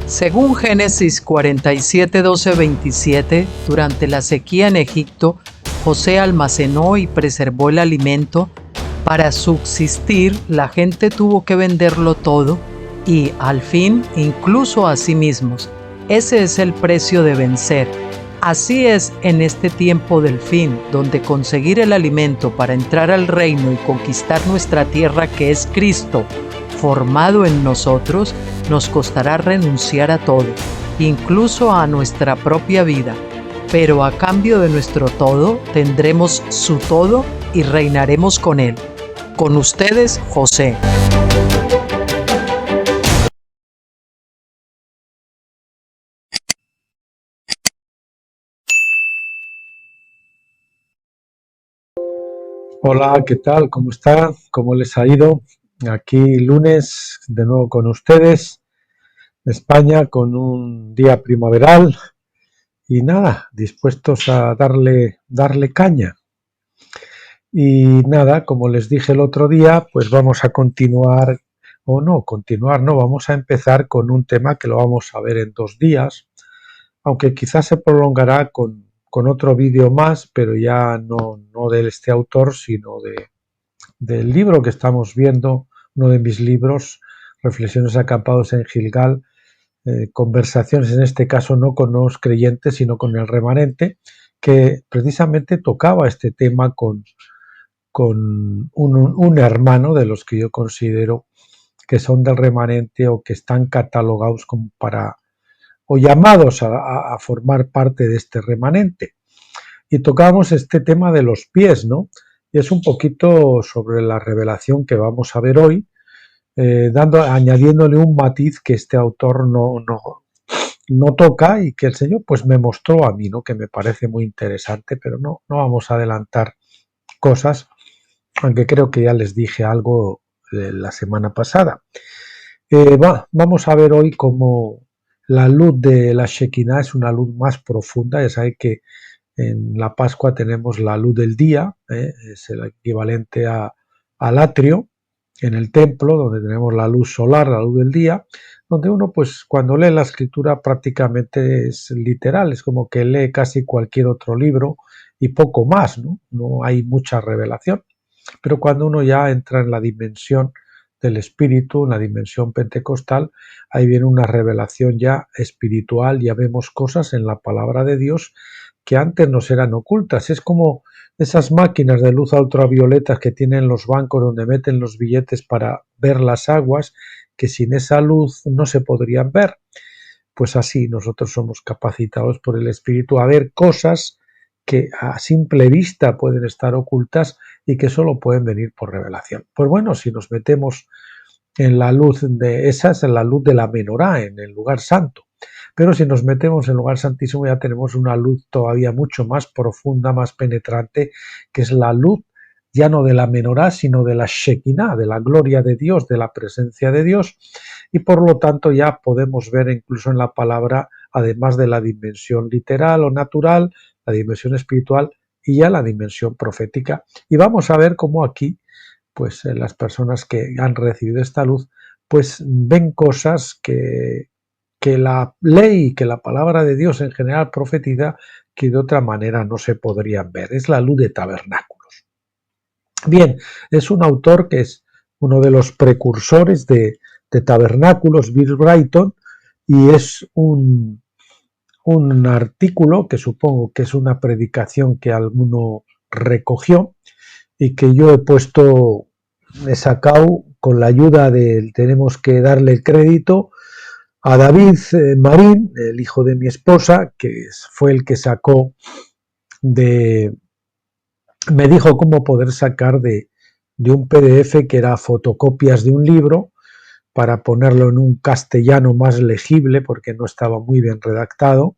Según Génesis 47, 12, 27, durante la sequía en Egipto, José almacenó y preservó el alimento. Para subsistir, la gente tuvo que venderlo todo y, al fin, incluso a sí mismos. Ese es el precio de vencer. Así es en este tiempo del fin, donde conseguir el alimento para entrar al reino y conquistar nuestra tierra, que es Cristo, formado en nosotros, nos costará renunciar a todo, incluso a nuestra propia vida. Pero a cambio de nuestro todo, tendremos su todo y reinaremos con él. Con ustedes, José. Hola, ¿qué tal? ¿Cómo está? ¿Cómo les ha ido? Aquí lunes, de nuevo con ustedes, de España, con un día primaveral y nada, dispuestos a darle caña. Y nada, como les dije el otro día, pues vamos a continuar, o no, continuar, no, vamos a empezar con un tema que lo vamos a ver en 2 días, aunque quizás se prolongará con otro vídeo más, pero ya no de este autor, sino del libro que estamos viendo, uno de mis libros, Reflexiones acampados en Gilgal, conversaciones en este caso no con los creyentes, sino con el remanente, que precisamente tocaba este tema con un hermano de los que yo considero que son del remanente o que están catalogados como para, o llamados a formar parte de este remanente. Y tocábamos este tema de los pies, ¿no? Y es un poquito sobre la revelación que vamos a ver hoy, añadiéndole un matiz que este autor no toca y que el Señor pues me mostró a mí, ¿no? Que me parece muy interesante, pero no vamos a adelantar cosas, aunque creo que ya les dije algo la semana pasada. Vamos a ver hoy cómo la luz de la Shekinah es una luz más profunda. Ya sabéis que en la Pascua tenemos la luz del día, es el equivalente al atrio en el templo, donde tenemos la luz solar, la luz del día, donde uno pues cuando lee la escritura prácticamente es literal, es como que lee casi cualquier otro libro y poco más, no hay mucha revelación. Pero cuando uno ya entra en la dimensión del espíritu, en la dimensión pentecostal, ahí viene una revelación ya espiritual, ya vemos cosas en la palabra de Dios que antes nos eran ocultas. Es como esas máquinas de luz ultravioleta que tienen los bancos donde meten los billetes para ver las aguas, que sin esa luz no se podrían ver. Pues así nosotros somos capacitados por el Espíritu a ver cosas que a simple vista pueden estar ocultas y que solo pueden venir por revelación. Pues bueno, si nos metemos en la luz de esas, en la luz de la menorá, en el lugar santo. Pero si nos metemos en el lugar santísimo ya tenemos una luz todavía mucho más profunda, más penetrante, que es la luz ya no de la menorá, sino de la Shekinah, de la gloria de Dios, de la presencia de Dios, y por lo tanto ya podemos ver incluso en la palabra, además de la dimensión literal o natural, la dimensión espiritual y ya la dimensión profética. Y vamos a ver cómo aquí pues las personas que han recibido esta luz, pues ven cosas que la ley, que la palabra de Dios en general profetiza, que de otra manera no se podrían ver. Es la luz de tabernáculos. Bien, es un autor que es uno de los precursores de tabernáculos, Bill Brighton, y es un artículo que supongo que es una predicación que alguno recogió y que yo he sacado con la ayuda tenemos que darle el crédito a David Marín, el hijo de mi esposa, que fue el que sacó me dijo cómo poder sacar de un PDF que era fotocopias de un libro para ponerlo en un castellano más legible porque no estaba muy bien redactado.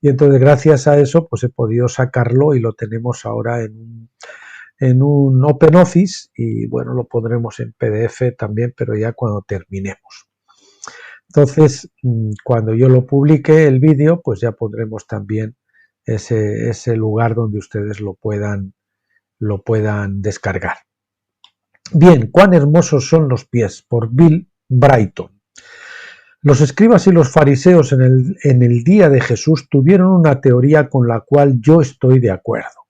Y entonces gracias a eso pues he podido sacarlo y lo tenemos ahora en un OpenOffice y bueno, lo pondremos en PDF también, pero ya cuando terminemos. Entonces, cuando yo lo publique el vídeo, pues ya pondremos también ese lugar donde ustedes lo puedan descargar. Bien, cuán hermosos son los pies, por Bill Brighton. Los escribas y los fariseos en el día de Jesús tuvieron una teoría con la cual yo estoy de acuerdo.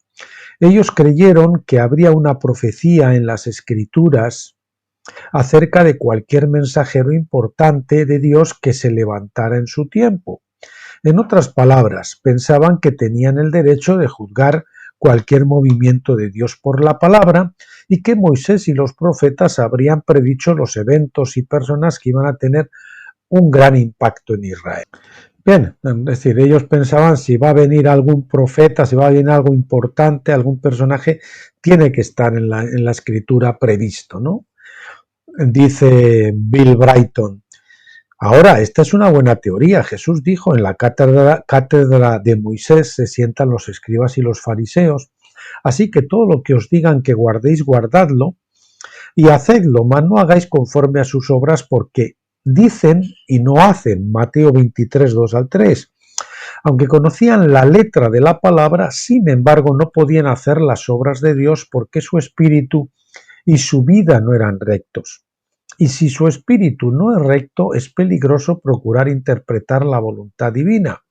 Ellos creyeron que habría una profecía en las Escrituras acerca de cualquier mensajero importante de Dios que se levantara en su tiempo. En otras palabras, pensaban que tenían el derecho de juzgar cualquier movimiento de Dios por la palabra y que Moisés y los profetas habrían predicho los eventos y personas que iban a tener un gran impacto en Israel. Bien, es decir, ellos pensaban si va a venir algún profeta, si va a venir algo importante, algún personaje, tiene que estar en la escritura previsto, ¿no? Dice Bill Brighton. Ahora, esta es una buena teoría. Jesús dijo, en la cátedra de Moisés se sientan los escribas y los fariseos, así que todo lo que os digan que guardéis, guardadlo, y hacedlo, mas no hagáis conforme a sus obras, porque dicen y no hacen. Mateo 23, 2 al 3. Aunque conocían la letra de la palabra, sin embargo no podían hacer las obras de Dios porque su espíritu y su vida no eran rectos. Y si su espíritu no es recto, es peligroso procurar interpretar la voluntad divina.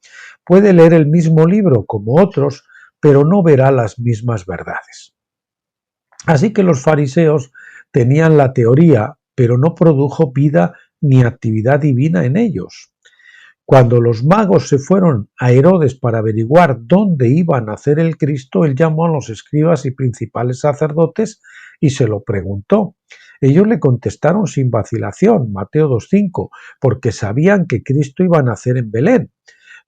Puede leer el mismo libro como otros, pero no verá las mismas verdades. Así que los fariseos tenían la teoría, pero no produjo vida ni actividad divina en ellos. Cuando los magos se fueron a Herodes para averiguar dónde iba a nacer el Cristo, él llamó a los escribas y principales sacerdotes y se lo preguntó. Ellos le contestaron sin vacilación, Mateo 2.5, porque sabían que Cristo iba a nacer en Belén.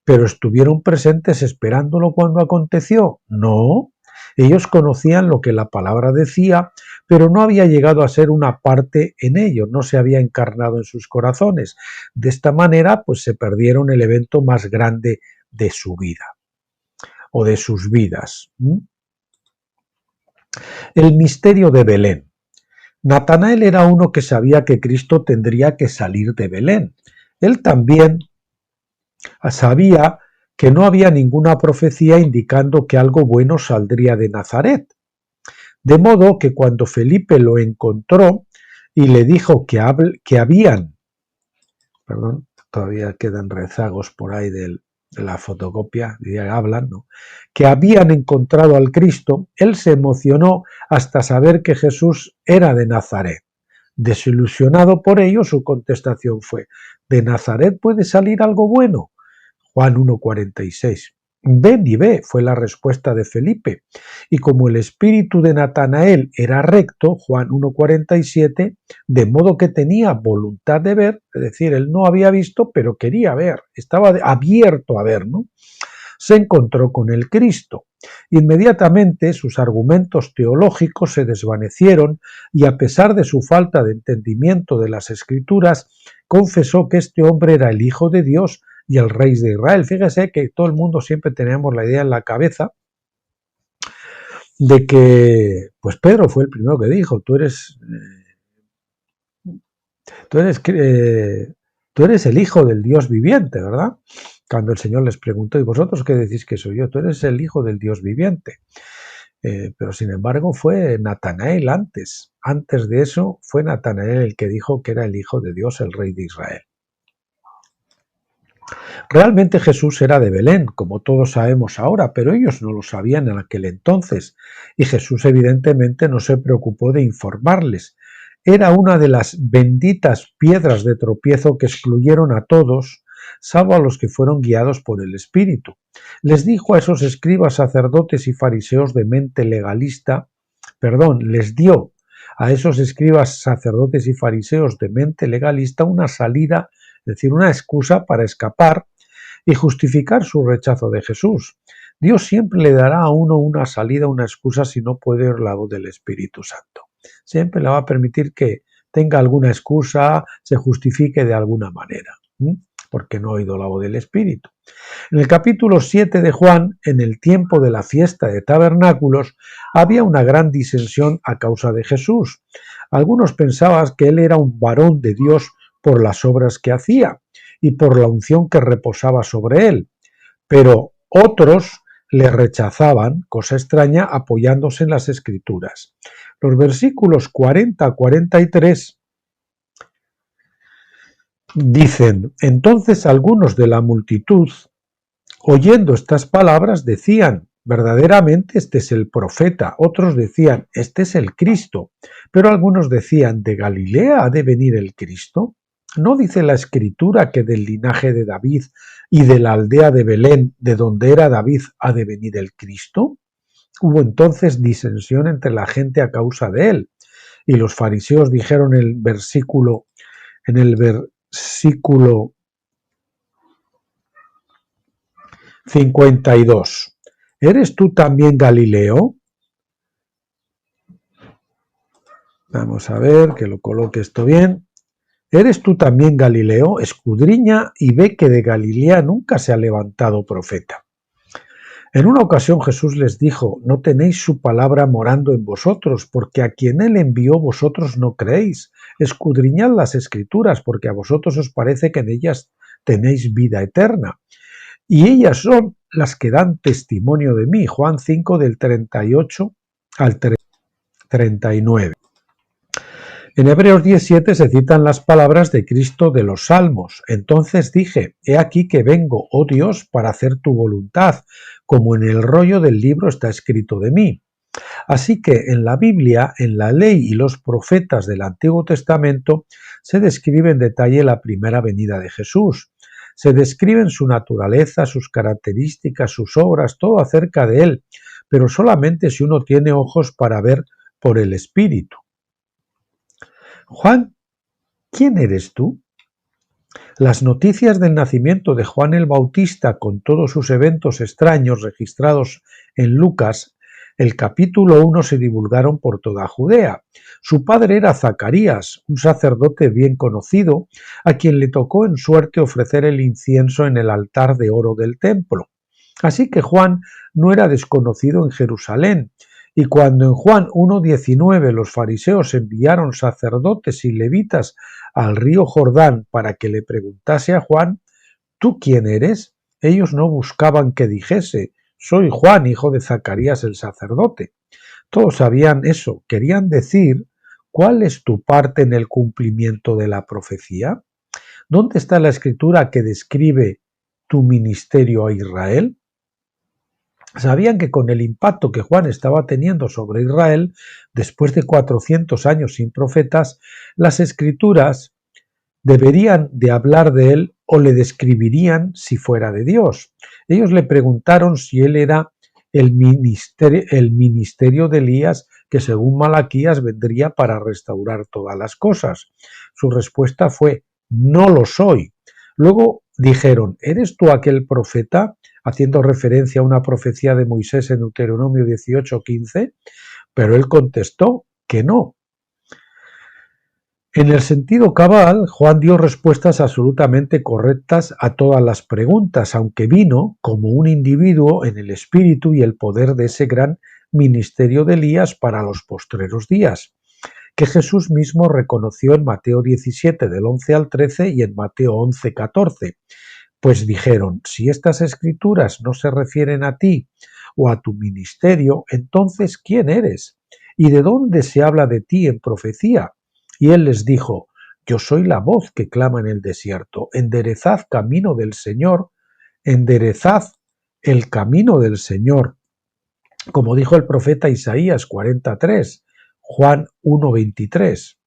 ¿Pero estuvieron presentes esperándolo cuando aconteció? No. Ellos conocían lo que la palabra decía, pero no había llegado a ser una parte en ellos, no se había encarnado en sus corazones. De esta manera, pues se perdieron el evento más grande de su vida o de sus vidas. El misterio de Belén. Natanael era uno que sabía que Cristo tendría que salir de Belén. Él también sabía que no había ninguna profecía indicando que algo bueno saldría de Nazaret. De modo que cuando Felipe lo encontró y le dijo que habían, todavía quedan rezagos por ahí de la fotocopia, hablan, ¿no? Que habían encontrado al Cristo, él se emocionó hasta saber que Jesús era de Nazaret. Desilusionado por ello, su contestación fue: ¿de Nazaret puede salir algo bueno? Juan 1,46. Ven y ve, fue la respuesta de Felipe. Y como el espíritu de Natanael era recto, Juan 1,47, de modo que tenía voluntad de ver, es decir, él no había visto, pero quería ver, estaba abierto a ver, ¿no? Se encontró con el Cristo. Inmediatamente sus argumentos teológicos se desvanecieron y, a pesar de su falta de entendimiento de las Escrituras, confesó que este hombre era el Hijo de Dios y el Rey de Israel. Fíjese que todo el mundo siempre tenemos la idea en la cabeza de que, pues Pedro fue el primero que dijo, tú eres el Hijo del Dios viviente, ¿verdad? Cuando el Señor les preguntó, ¿y vosotros qué decís que soy yo? Tú eres el Hijo del Dios viviente. Pero sin embargo fue Natanael antes. Antes de eso fue Natanael el que dijo que era el Hijo de Dios, el Rey de Israel. Realmente Jesús era de Belén, como todos sabemos ahora, pero ellos no lo sabían en aquel entonces, y Jesús evidentemente no se preocupó de informarles. Era una de las benditas piedras de tropiezo que excluyeron a todos, salvo a los que fueron guiados por el Espíritu. Les dijo a esos escribas, sacerdotes y fariseos de mente legalista, les dio a esos escribas, sacerdotes y fariseos de mente legalista una salida, es decir, una excusa para escapar y justificar su rechazo de Jesús. Dios siempre le dará a uno una salida, una excusa si no puede oír la voz del Espíritu Santo. Siempre le va a permitir que tenga alguna excusa, se justifique de alguna manera, porque no ha oído la voz del Espíritu. En el capítulo 7 de Juan, en el tiempo de la fiesta de tabernáculos, había una gran disensión a causa de Jesús. Algunos pensaban que él era un varón de Dios por las obras que hacía y por la unción que reposaba sobre él, pero otros le rechazaban, cosa extraña, apoyándose en las Escrituras. Los versículos 40 a 43 Dicen, entonces algunos de la multitud, oyendo estas palabras, decían, verdaderamente este es el profeta. Otros decían, este es el Cristo. Pero algunos decían, ¿de Galilea ha de venir el Cristo? ¿No dice la Escritura que del linaje de David y de la aldea de Belén, de donde era David, ha de venir el Cristo? Hubo entonces disensión entre la gente a causa de él. Y los fariseos dijeron en el versículo 52, ¿eres tú también Galileo? Vamos a ver que lo coloque esto bien. ¿Eres tú también Galileo? Escudriña y ve que de Galilea nunca se ha levantado profeta. En una ocasión Jesús les dijo, no tenéis su palabra morando en vosotros, porque a quien él envió vosotros no creéis. Escudriñad las Escrituras, porque a vosotros os parece que en ellas tenéis vida eterna. Y ellas son las que dan testimonio de mí. Juan 5 del 38 al 39. En Hebreos 17 se citan las palabras de Cristo de los Salmos. Entonces dije, he aquí que vengo, oh Dios, para hacer tu voluntad, como en el rollo del libro está escrito de mí. Así que en la Biblia, en la ley y los profetas del Antiguo Testamento, se describe en detalle la primera venida de Jesús. Se describen su naturaleza, sus características, sus obras, todo acerca de él, pero solamente si uno tiene ojos para ver por el Espíritu. Juan, ¿quién eres tú? Las noticias del nacimiento de Juan el Bautista con todos sus eventos extraños registrados en Lucas, el capítulo 1 se divulgaron por toda Judea. Su padre era Zacarías, un sacerdote bien conocido, a quien le tocó en suerte ofrecer el incienso en el altar de oro del templo. Así que Juan no era desconocido en Jerusalén, y cuando en Juan 1:19 los fariseos enviaron sacerdotes y levitas al río Jordán para que le preguntase a Juan, ¿tú quién eres? Ellos no buscaban que dijese, soy Juan, hijo de Zacarías el sacerdote. Todos sabían eso, querían decir, ¿cuál es tu parte en el cumplimiento de la profecía? ¿Dónde está la escritura que describe tu ministerio a Israel? Sabían que con el impacto que Juan estaba teniendo sobre Israel, después de 400 años sin profetas, las escrituras deberían de hablar de él o le describirían si fuera de Dios. Ellos le preguntaron si él era el ministerio de Elías, que según Malaquías vendría para restaurar todas las cosas. Su respuesta fue, no lo soy. Luego dijeron, ¿eres tú aquel profeta? Haciendo referencia a una profecía de Moisés en Deuteronomio 18:15, pero él contestó que no. En el sentido cabal, Juan dio respuestas absolutamente correctas a todas las preguntas, aunque vino como un individuo en el espíritu y el poder de ese gran ministerio de Elías para los postreros días, que Jesús mismo reconoció en Mateo 17 del 11 al 13 y en Mateo 11:14. Pues dijeron, si estas escrituras no se refieren a ti o a tu ministerio, entonces ¿quién eres? ¿Y de dónde se habla de ti en profecía? Y él les dijo, yo soy la voz que clama en el desierto, enderezad camino del Señor, enderezad el camino del Señor, como dijo el profeta Isaías 43, Juan 1:23.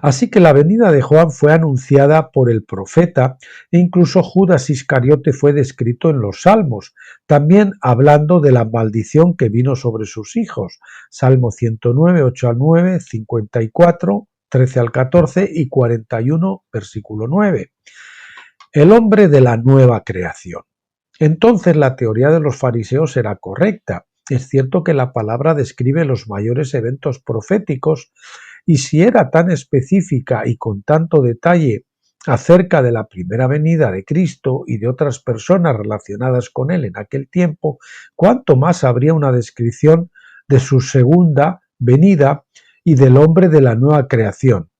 Así que la venida de Juan fue anunciada por el profeta e incluso Judas Iscariote fue descrito en los Salmos, también hablando de la maldición que vino sobre sus hijos. Salmo 109, 8 al 9, 54, 13 al 14 y 41, versículo 9. El hombre de la nueva creación. Entonces la teoría de los fariseos era correcta. Es cierto que la palabra describe los mayores eventos proféticos, y si era tan específica y con tanto detalle acerca de la primera venida de Cristo y de otras personas relacionadas con él en aquel tiempo, cuánto más habría una descripción de su segunda venida y del hombre de la nueva creación,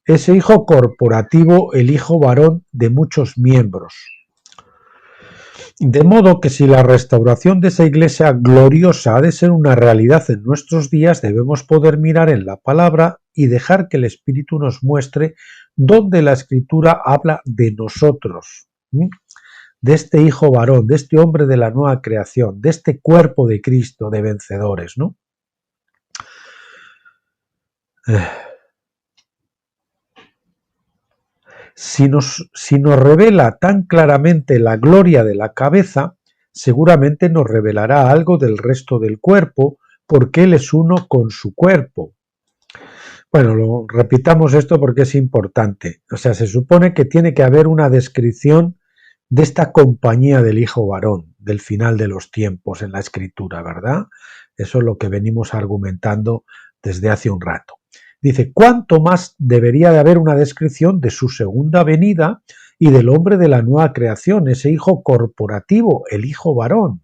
ese hijo corporativo, el hijo varón de muchos miembros. De modo que si la restauración de esa iglesia gloriosa ha de ser una realidad en nuestros días, debemos poder mirar en la palabra y dejar que el Espíritu nos muestre dónde la Escritura habla de nosotros, de este hijo varón, de este hombre de la nueva creación, de este cuerpo de Cristo de vencedores, ¿no? Si nos revela tan claramente la gloria de la cabeza, seguramente nos revelará algo del resto del cuerpo, porque Él es uno con su cuerpo. Bueno, repitamos esto porque es importante. O sea, se supone que tiene que haber una descripción de esta compañía del Hijo varón, del final de los tiempos en la Escritura, ¿verdad? Eso es lo que venimos argumentando desde hace un rato. Dice, ¿cuánto más debería de haber una descripción de su segunda venida y del hombre de la nueva creación, ese hijo corporativo, el hijo varón,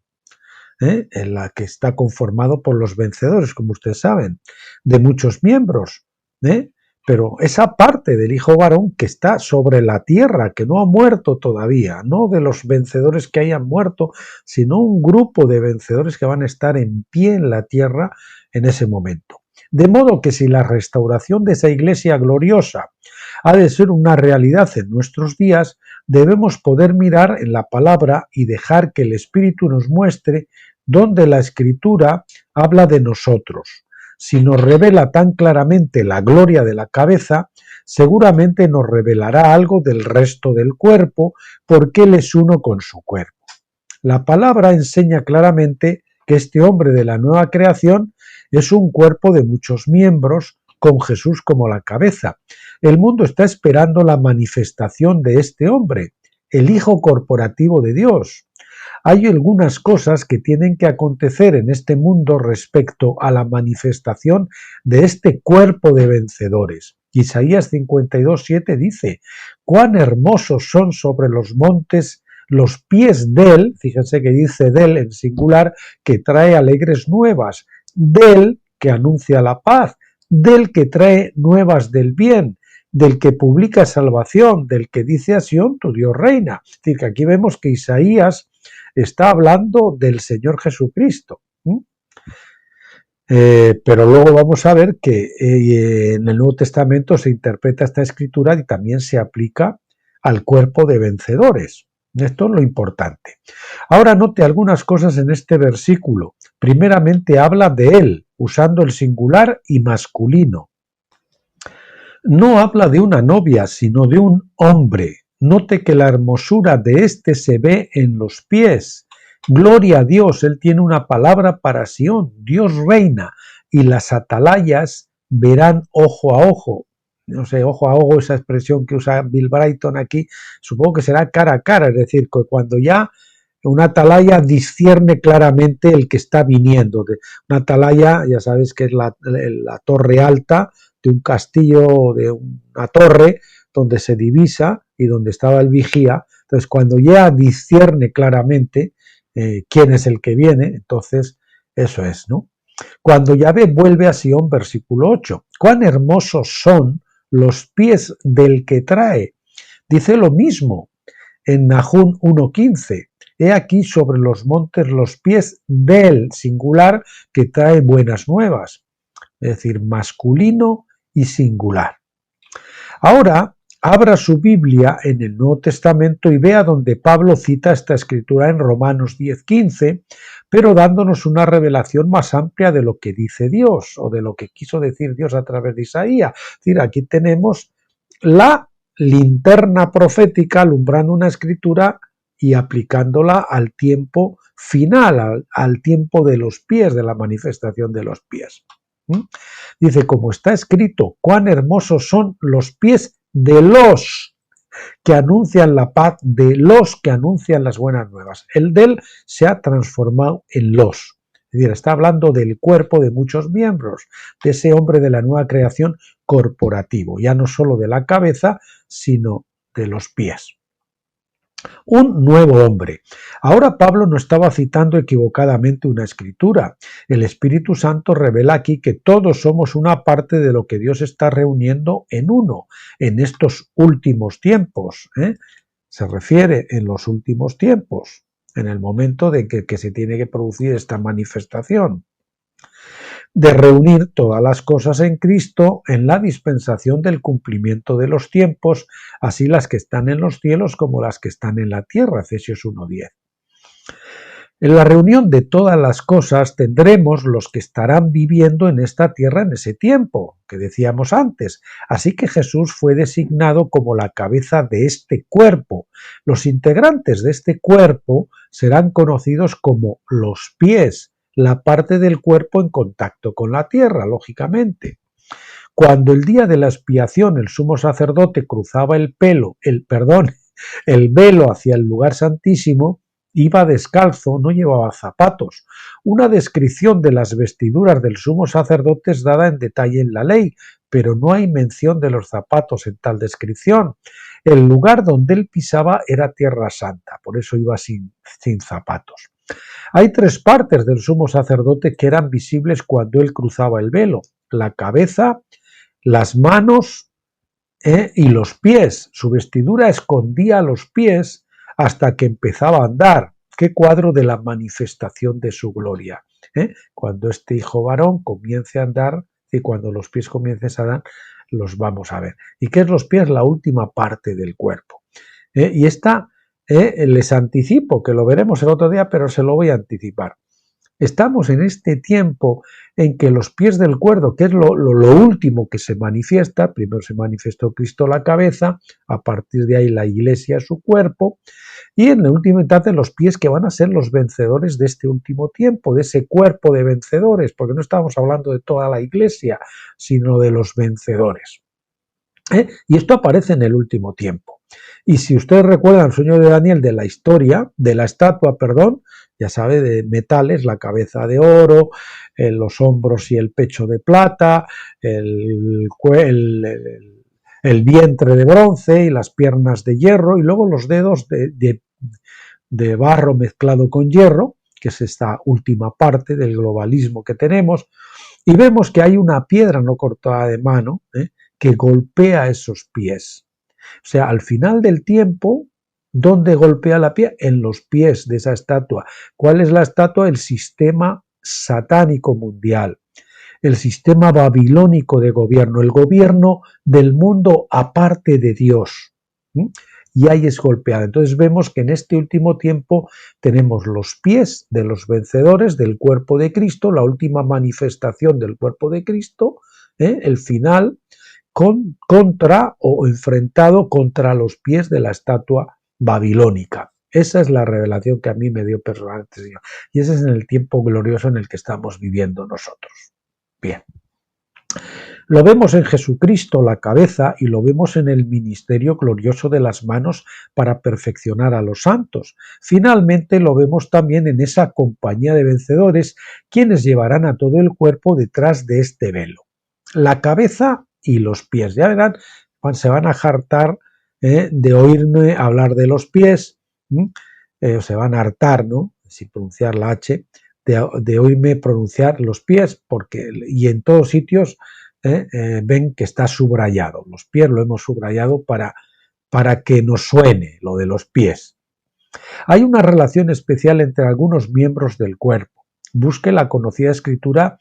en la que está conformado por los vencedores, como ustedes saben, de muchos miembros, pero esa parte del hijo varón que está sobre la tierra, que no ha muerto todavía, no de los vencedores que hayan muerto, sino un grupo de vencedores que van a estar en pie en la tierra en ese momento. De modo que si la restauración de esa iglesia gloriosa ha de ser una realidad en nuestros días, debemos poder mirar en la palabra y dejar que el Espíritu nos muestre dónde la Escritura habla de nosotros. Si nos revela tan claramente la gloria de la cabeza, seguramente nos revelará algo del resto del cuerpo, porque Él es uno con su cuerpo. La palabra enseña claramente que este hombre de la nueva creación es un cuerpo de muchos miembros, con Jesús como la cabeza. El mundo está esperando la manifestación de este hombre, el Hijo corporativo de Dios. Hay algunas cosas que tienen que acontecer en este mundo respecto a la manifestación de este cuerpo de vencedores. Isaías 52:7 dice, cuán hermosos son sobre los montes los pies del, fíjense que dice del en singular, que trae alegres nuevas, del que anuncia la paz, del que trae nuevas del bien, del que publica salvación, del que dice a Sión, tu Dios reina. Es decir, que aquí vemos que Isaías está hablando del Señor Jesucristo. Pero luego vamos a ver que en el Nuevo Testamento se interpreta esta escritura y también se aplica al cuerpo de vencedores. Esto es lo importante. Ahora note algunas cosas en este versículo. Primeramente habla de él, usando el singular y masculino. No habla de una novia, sino de un hombre. Note que la hermosura de éste se ve en los pies. Gloria a Dios, Él tiene una palabra para Sión, Dios reina, y las atalayas verán ojo a ojo. No sé, ojo a ojo, esa expresión que usa Bill Brighton aquí, supongo que será cara a cara, es decir, que cuando ya una atalaya discierne claramente el que está viniendo. Una atalaya, ya sabes que es la torre alta de un castillo, de una torre, donde se divisa y donde estaba el vigía. Entonces, cuando ya discierne claramente quién es el que viene, entonces eso es, ¿no? Cuando Yahvé vuelve a Sión, versículo 8, cuán hermosos son los pies del que trae. Dice lo mismo en Nahum 1:15. He aquí sobre los montes los pies del singular que trae buenas nuevas. Es decir, masculino y singular. Ahora, abra su Biblia en el Nuevo Testamento y vea donde Pablo cita esta escritura en Romanos 10:15, pero dándonos una revelación más amplia de lo que dice Dios o de lo que quiso decir Dios a través de Isaías. Es decir, aquí tenemos la linterna profética alumbrando una escritura y aplicándola al tiempo final, al tiempo de los pies, de la manifestación de los pies. Dice, como está escrito, cuán hermosos son los pies de los que anuncian la paz, de los que anuncian las buenas nuevas. El del se ha transformado en los. Es decir, está hablando del cuerpo de muchos miembros, de ese hombre de la nueva creación corporativo, ya no solo de la cabeza, sino de los pies. Un nuevo hombre. Ahora Pablo no estaba citando equivocadamente una escritura. El Espíritu Santo revela aquí que todos somos una parte de lo que Dios está reuniendo en uno, en estos últimos tiempos. Se refiere en los últimos tiempos. en el momento de que se tiene que producir esta manifestación, de reunir todas las cosas en Cristo en la dispensación del cumplimiento de los tiempos, así las que están en los cielos como las que están en la tierra, Efesios 1:10. En la reunión de todas las cosas tendremos los que estarán viviendo en esta tierra en ese tiempo, que decíamos antes. Así que Jesús fue designado como la cabeza de este cuerpo. Los integrantes de este cuerpo serán conocidos como los pies, la parte del cuerpo en contacto con la tierra, lógicamente. Cuando el día de la expiación el sumo sacerdote cruzaba el velo hacia el lugar santísimo, iba descalzo, no llevaba zapatos. Una descripción de las vestiduras del sumo sacerdote es dada en detalle en la ley, pero no hay mención de los zapatos en tal descripción. El lugar donde él pisaba era tierra santa, por eso iba sin zapatos. Hay tres partes del sumo sacerdote que eran visibles cuando él cruzaba el velo: la cabeza, las manos y los pies. Su vestidura escondía los pies hasta que empezaba a andar. Qué cuadro de la manifestación de su gloria. Cuando este hijo varón comience a andar y cuando los pies comiencen a andar, los vamos a ver. ¿Y qué es los pies? La última parte del cuerpo. Y esta les anticipo, que lo veremos el otro día, pero se lo voy a anticipar. Estamos en este tiempo en que los pies del cuerpo, que es lo último que se manifiesta, primero se manifestó Cristo la cabeza, a partir de ahí la iglesia su cuerpo, y en la última etapa los pies que van a ser los vencedores de este último tiempo, de ese cuerpo de vencedores, porque no estamos hablando de toda la iglesia, sino de los vencedores. Y esto aparece en el último tiempo. Y si ustedes recuerdan el sueño de Daniel de la historia, de la estatua, perdón, ya sabe, de metales, la cabeza de oro, los hombros y el pecho de plata, el vientre de bronce y las piernas de hierro, y luego los dedos de barro mezclado con hierro, que es esta última parte del globalismo que tenemos, y vemos que hay una piedra no cortada de mano, que golpea esos pies. O sea, al final del tiempo, ¿dónde golpea la piedra? En los pies de esa estatua. ¿Cuál es la estatua? El sistema satánico mundial, el sistema babilónico de gobierno, el gobierno del mundo aparte de Dios. Y ahí es golpeada. Entonces vemos que en este último tiempo tenemos los pies de los vencedores del cuerpo de Cristo, la última manifestación del cuerpo de Cristo, el final, contra o enfrentado contra los pies de la estatua babilónica. Esa es la revelación que a mí me dio personalmente, Señor. Y ese es en el tiempo glorioso en el que estamos viviendo nosotros. Bien. Lo vemos en Jesucristo, la cabeza, y lo vemos en el ministerio glorioso de las manos para perfeccionar a los santos. Finalmente lo vemos también en esa compañía de vencedores, quienes llevarán a todo el cuerpo detrás de este velo. La cabeza y los pies. Ya verán, se van a hartar de oírme hablar de los pies, se van a hartar, ¿no? Sin pronunciar la H, de oírme pronunciar los pies, y en todos sitios ven que está subrayado. Los pies lo hemos subrayado para que nos suene lo de los pies. Hay una relación especial entre algunos miembros del cuerpo. Busque la conocida escritura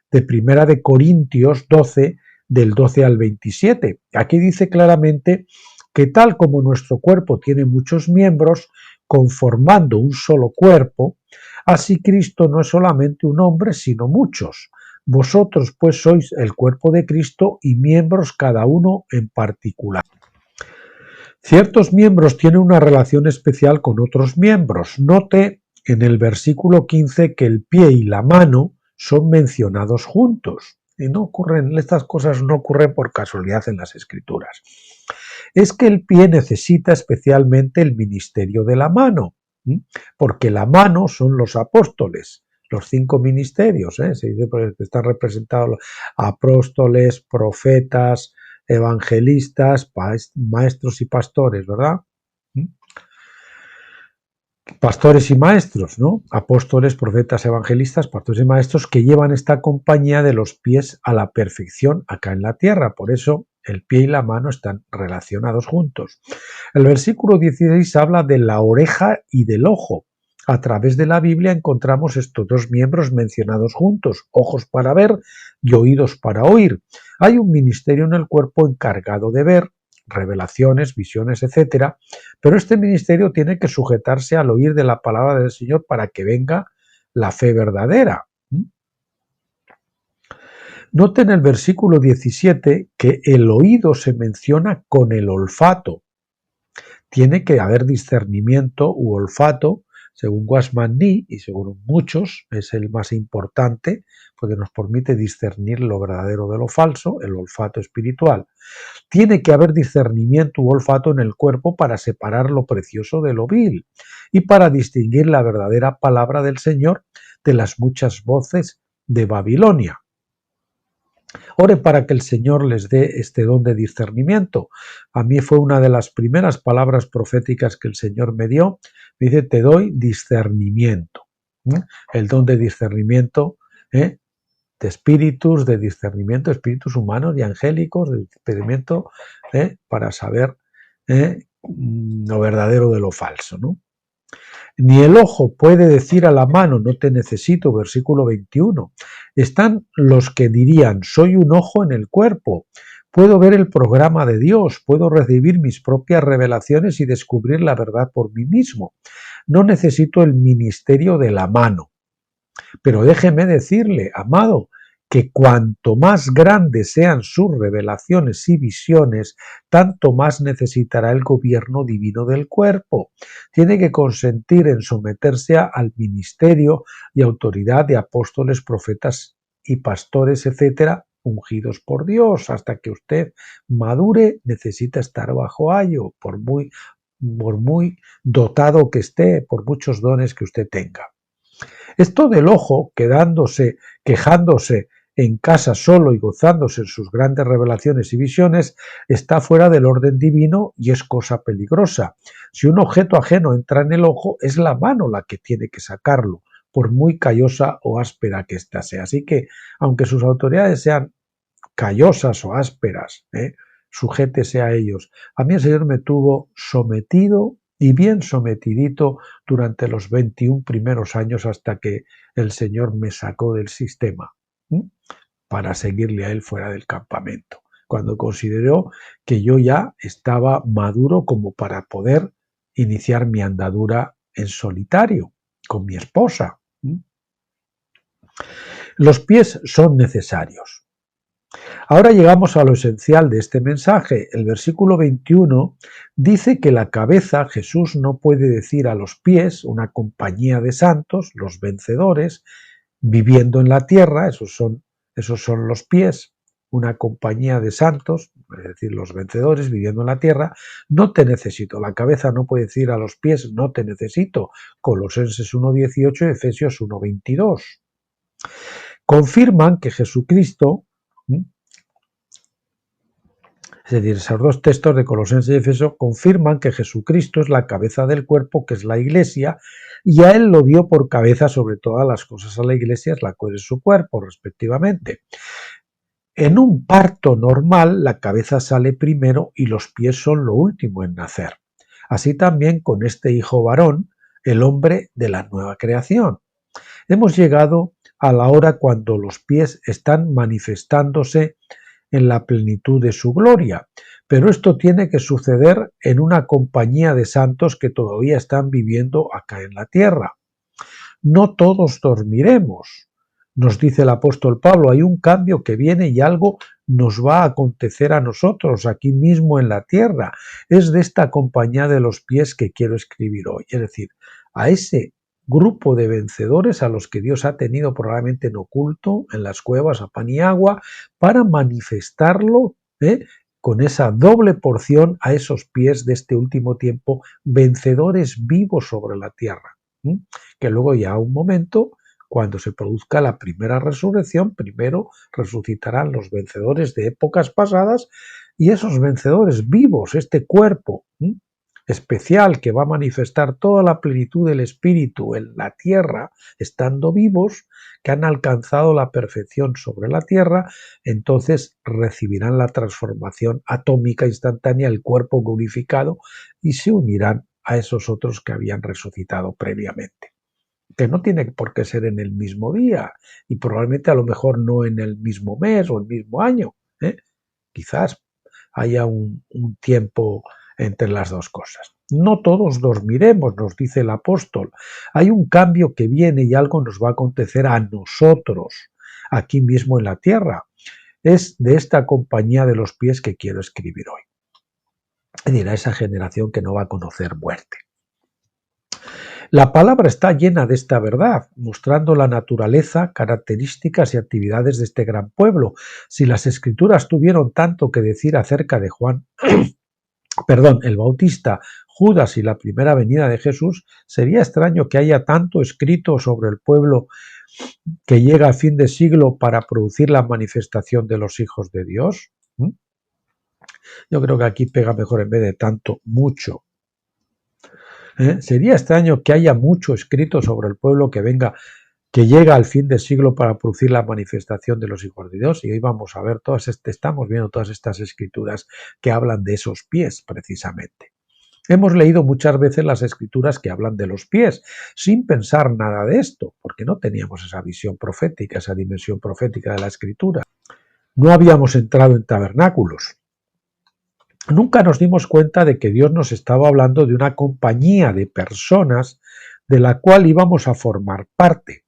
de Primera de Corintios 12, del 12 al 27. Aquí dice claramente que tal como nuestro cuerpo tiene muchos miembros, conformando un solo cuerpo, así Cristo no es solamente un hombre, sino muchos. Vosotros pues sois el cuerpo de Cristo y miembros cada uno en particular. Ciertos miembros tienen una relación especial con otros miembros. Note en el versículo 15 que el pie y la mano son mencionados juntos. Y estas cosas no ocurren por casualidad en las Escrituras. Es que el pie necesita especialmente el ministerio de la mano, porque la mano son los apóstoles, los 5 ministerios, se dice que están representados apóstoles, profetas, evangelistas, maestros y pastores, ¿verdad? Pastores y maestros, ¿no? Apóstoles, profetas, evangelistas, pastores y maestros que llevan esta compañía de los pies a la perfección acá en la tierra. Por eso el pie y la mano están relacionados juntos. El versículo 16 habla de la oreja y del ojo. A través de la Biblia encontramos estos dos miembros mencionados juntos, ojos para ver y oídos para oír. Hay un ministerio en el cuerpo encargado de ver, revelaciones, visiones, etcétera, pero este ministerio tiene que sujetarse al oír de la palabra del Señor para que venga la fe verdadera. Noten el versículo 17 que el oído se menciona con el olfato. Tiene que haber discernimiento u olfato, según Wasman Nee y según muchos, es el más importante, porque nos permite discernir lo verdadero de lo falso, el olfato espiritual. Tiene que haber discernimiento u olfato en el cuerpo para separar lo precioso de lo vil y para distinguir la verdadera palabra del Señor de las muchas voces de Babilonia. Ore para que el Señor les dé este don de discernimiento. A mí fue una de las primeras palabras proféticas que el Señor me dio. Me dice, te doy discernimiento. El don de discernimiento, de espíritus, de discernimiento, espíritus humanos y angélicos, de discernimiento para saber lo verdadero de lo falso, ¿no? Ni el ojo puede decir a la mano, no te necesito, versículo 21. Están los que dirían, soy un ojo en el cuerpo, puedo ver el programa de Dios, puedo recibir mis propias revelaciones y descubrir la verdad por mí mismo. No necesito el ministerio de la mano. Pero déjeme decirle, amado, que cuanto más grandes sean sus revelaciones y visiones, tanto más necesitará el gobierno divino del cuerpo. Tiene que consentir en someterse al ministerio y autoridad de apóstoles, profetas y pastores, etcétera, ungidos por Dios. Hasta que usted madure, necesita estar bajo ayo, por muy dotado que esté, por muchos dones que usted tenga. Esto del ojo, quejándose en casa solo y gozándose en sus grandes revelaciones y visiones, está fuera del orden divino y es cosa peligrosa. Si un objeto ajeno entra en el ojo, es la mano la que tiene que sacarlo, por muy callosa o áspera que ésta sea. Así que, aunque sus autoridades sean callosas o ásperas, sujétese a ellos. A mí el Señor me tuvo sometido y bien sometidito durante los 21 primeros años hasta que el Señor me sacó del sistema para seguirle a Él fuera del campamento, cuando consideró que yo ya estaba maduro como para poder iniciar mi andadura en solitario con mi esposa. Los pies son necesarios. Ahora llegamos a lo esencial de este mensaje. El versículo 21 dice que la cabeza, Jesús no puede decir a los pies, una compañía de santos, los vencedores, viviendo en la tierra, esos son los pies, una compañía de santos, es decir, los vencedores viviendo en la tierra, no te necesito. La cabeza no puede decir a los pies, no te necesito. Colosenses 1:18 y Efesios 1:22. Confirman que Jesucristo, es decir, esos dos textos de Colosenses y Efesios confirman que Jesucristo es la cabeza del cuerpo, que es la Iglesia, y a Él lo dio por cabeza sobre todas las cosas a la Iglesia, la cual es su cuerpo, respectivamente. En un parto normal, la cabeza sale primero y los pies son lo último en nacer. Así también con este hijo varón, el hombre de la nueva creación. Hemos llegado a la hora cuando los pies están manifestándose en la plenitud de su gloria, pero esto tiene que suceder en una compañía de santos que todavía están viviendo acá en la tierra. No todos dormiremos, nos dice el apóstol Pablo, hay un cambio que viene y algo nos va a acontecer a nosotros aquí mismo en la tierra. Es de esta compañía de los pies que quiero escribir hoy, es decir, a ese grupo de vencedores a los que Dios ha tenido probablemente en oculto, en las cuevas a pan y agua, para manifestarlo con esa doble porción a esos pies de este último tiempo, vencedores vivos sobre la tierra. Que luego ya un momento, cuando se produzca la primera resurrección, primero resucitarán los vencedores de épocas pasadas y esos vencedores vivos, este cuerpo especial que va a manifestar toda la plenitud del Espíritu en la tierra, estando vivos, que han alcanzado la perfección sobre la tierra, entonces recibirán la transformación atómica instantánea, el cuerpo glorificado, y se unirán a esos otros que habían resucitado previamente. que no tiene por qué ser en el mismo día y probablemente a lo mejor no en el mismo mes o el mismo año. Quizás haya un tiempo entre las dos cosas. No todos dormiremos, nos dice el apóstol. Hay un cambio que viene y algo nos va a acontecer a nosotros, aquí mismo en la tierra. Es de esta compañía de los pies que quiero escribir hoy. Es decir, a esa generación que no va a conocer muerte. La palabra está llena de esta verdad, mostrando la naturaleza, características y actividades de este gran pueblo. Si las escrituras tuvieron tanto que decir acerca de Juan, el Bautista, Judas y la primera venida de Jesús, sería extraño que haya tanto escrito sobre el pueblo que llega al fin de siglo para producir la manifestación de los hijos de Dios. Yo creo que aquí pega mejor en vez de tanto, mucho. Sería extraño que haya mucho escrito sobre el pueblo que llega al fin del siglo para producir la manifestación de los hijos de Dios. Y hoy vamos a ver estamos viendo todas estas escrituras que hablan de esos pies precisamente. Hemos leído muchas veces las escrituras que hablan de los pies, sin pensar nada de esto, porque no teníamos esa visión profética, esa dimensión profética de la escritura. No habíamos entrado en tabernáculos. Nunca nos dimos cuenta de que Dios nos estaba hablando de una compañía de personas de la cual íbamos a formar parte.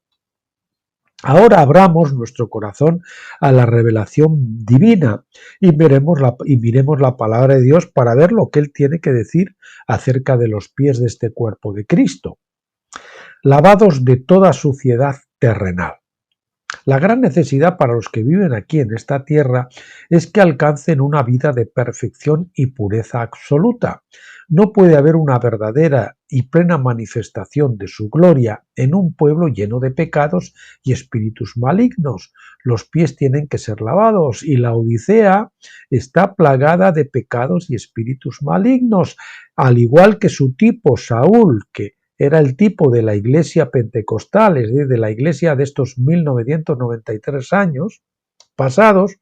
Ahora abramos nuestro corazón a la revelación divina y miremos la palabra de Dios para ver lo que Él tiene que decir acerca de los pies de este cuerpo de Cristo, lavados de toda suciedad terrenal. La gran necesidad para los que viven aquí en esta tierra es que alcancen una vida de perfección y pureza absoluta. No puede haber una verdadera y plena manifestación de su gloria en un pueblo lleno de pecados y espíritus malignos. Los pies tienen que ser lavados y la Odisea está plagada de pecados y espíritus malignos, al igual que su tipo Saúl, que era el tipo de la iglesia pentecostal, es decir, de la iglesia de estos 1993 años pasados,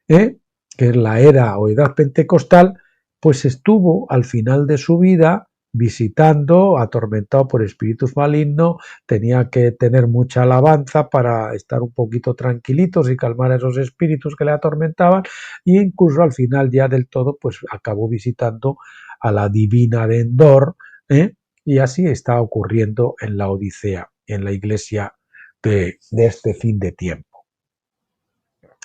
que es la era o edad pentecostal, pues estuvo al final de su vida visitando, atormentado por espíritus malignos, tenía que tener mucha alabanza para estar un poquito tranquilitos y calmar a esos espíritus que le atormentaban, e incluso al final ya del todo pues acabó visitando a la divina de Endor, y así está ocurriendo en la Odisea, en la iglesia de este fin de tiempo.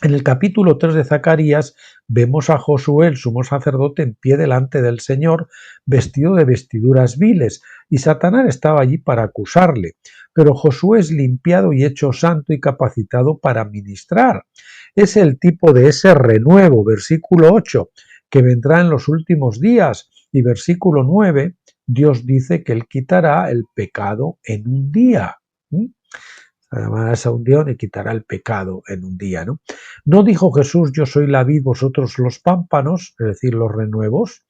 En el capítulo 3 de Zacarías vemos a Josué, el sumo sacerdote, en pie delante del Señor, vestido de vestiduras viles, y Satanás estaba allí para acusarle. Pero Josué es limpiado y hecho santo y capacitado para ministrar. Es el tipo de ese renuevo, versículo 8, que vendrá en los últimos días, y versículo 9, Dios dice que Él quitará el pecado en un día. Además, a un día le quitará el pecado en un día, ¿no? No dijo Jesús, yo soy la vid, vosotros los pámpanos, es decir, los renuevos.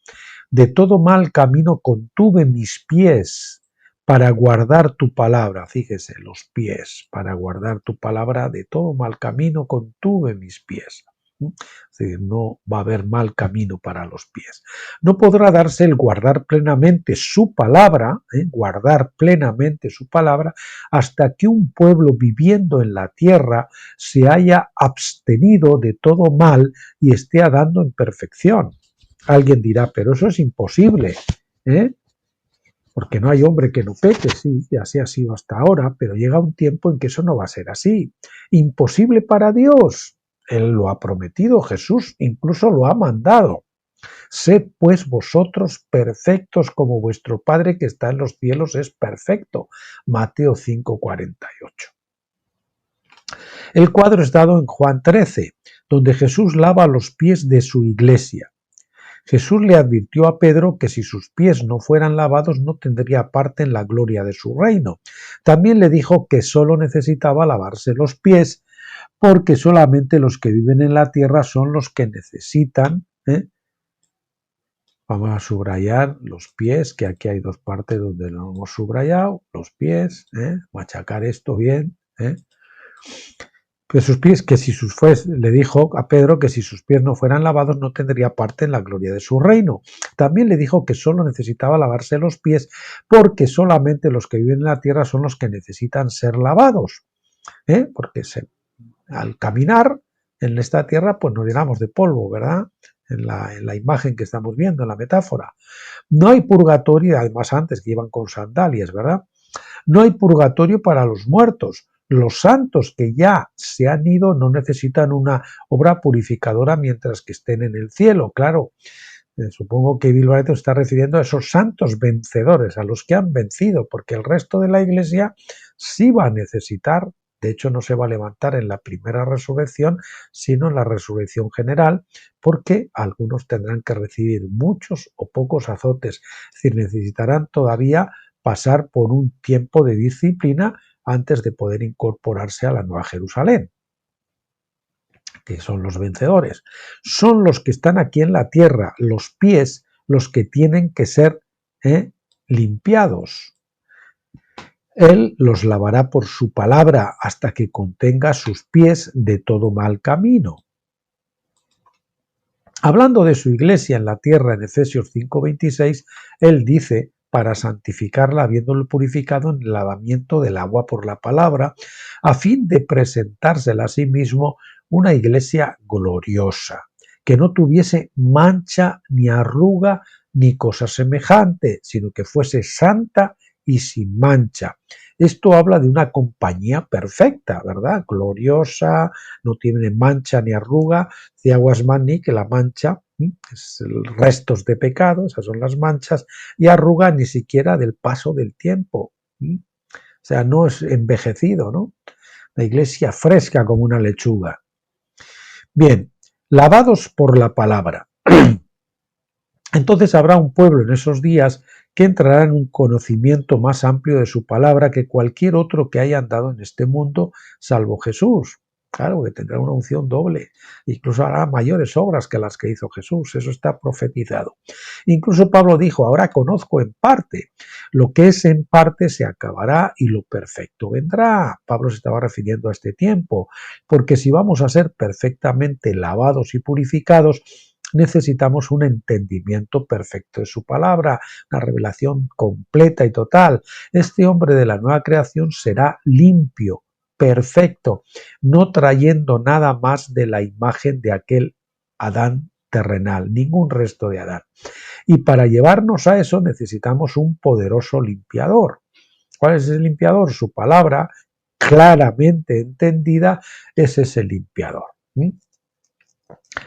De todo mal camino contuve mis pies para guardar tu palabra. Fíjese, los pies, para guardar tu palabra. De todo mal camino contuve mis pies. Es decir, no va a haber mal camino para los pies. No podrá darse el guardar plenamente su palabra, guardar plenamente su palabra, hasta que un pueblo viviendo en la tierra se haya abstenido de todo mal y esté andando en perfección. Alguien dirá, pero eso es imposible, porque no hay hombre que no peque, sí, y así ha sido hasta ahora, pero llega un tiempo en que eso no va a ser así. Imposible para Dios. Él lo ha prometido, Jesús incluso lo ha mandado. Sed pues vosotros perfectos como vuestro Padre que está en los cielos es perfecto. Mateo 5:48. El cuadro es dado en Juan 13, donde Jesús lava los pies de su iglesia. Jesús le advirtió a Pedro que si sus pies no fueran lavados no tendría parte en la gloria de su reino. También le dijo que solo necesitaba lavarse los pies, porque solamente los que viven en la tierra son los que necesitan. Vamos a subrayar los pies, que aquí hay dos partes donde lo hemos subrayado, los pies, machacar esto bien. que sus pies, que si sus le dijo a Pedro que si sus pies no fueran lavados no tendría parte en la gloria de su reino. También le dijo que solo necesitaba lavarse los pies porque solamente los que viven en la tierra son los que necesitan ser lavados, porque al caminar en esta tierra pues nos llenamos de polvo, ¿verdad? En la imagen que estamos viendo, en la metáfora. No hay purgatorio, además antes que iban con sandalias, ¿verdad? No hay purgatorio para los muertos. Los santos que ya se han ido no necesitan una obra purificadora mientras que estén en el cielo. Claro, supongo que Bilbareto está refiriendo a esos santos vencedores, a los que han vencido, porque el resto de la iglesia sí va a necesitar, de hecho no se va a levantar en la primera resurrección, sino en la resurrección general, porque algunos tendrán que recibir muchos o pocos azotes, es decir, necesitarán todavía pasar por un tiempo de disciplina antes de poder incorporarse a la Nueva Jerusalén, que son los vencedores. Son los que están aquí en la tierra, los pies, los que tienen que ser limpiados. Él los lavará por su palabra hasta que contenga sus pies de todo mal camino. Hablando de su iglesia en la tierra en Efesios 5:26, él dice, para santificarla habiéndolo purificado en el lavamiento del agua por la palabra, a fin de presentársela a sí mismo una iglesia gloriosa, que no tuviese mancha ni arruga ni cosa semejante, sino que fuese santa y sin mancha. Esto habla de una compañía perfecta, ¿verdad? Gloriosa, no tiene mancha ni arruga. Decía Guasmani que la mancha es restos de pecado, esas son las manchas, y arruga ni siquiera del paso del tiempo. O sea, no es envejecido, ¿no? La iglesia fresca como una lechuga. Bien, lavados por la palabra. Entonces habrá un pueblo en esos días que entrará en un conocimiento más amplio de su palabra que cualquier otro que haya andado en este mundo, salvo Jesús. Claro, que tendrá una unción doble. Incluso hará mayores obras que las que hizo Jesús. Eso está profetizado. Incluso Pablo dijo, ahora conozco en parte. Lo que es en parte se acabará y lo perfecto vendrá. Pablo se estaba refiriendo a este tiempo. Porque si vamos a ser perfectamente lavados y purificados, necesitamos un entendimiento perfecto de su palabra, una revelación completa y total. Este hombre de la nueva creación será limpio, perfecto, no trayendo nada más de la imagen de aquel Adán terrenal, ningún resto de Adán. Y para llevarnos a eso necesitamos un poderoso limpiador. ¿Cuál es ese limpiador? Su palabra, claramente entendida, es ese limpiador.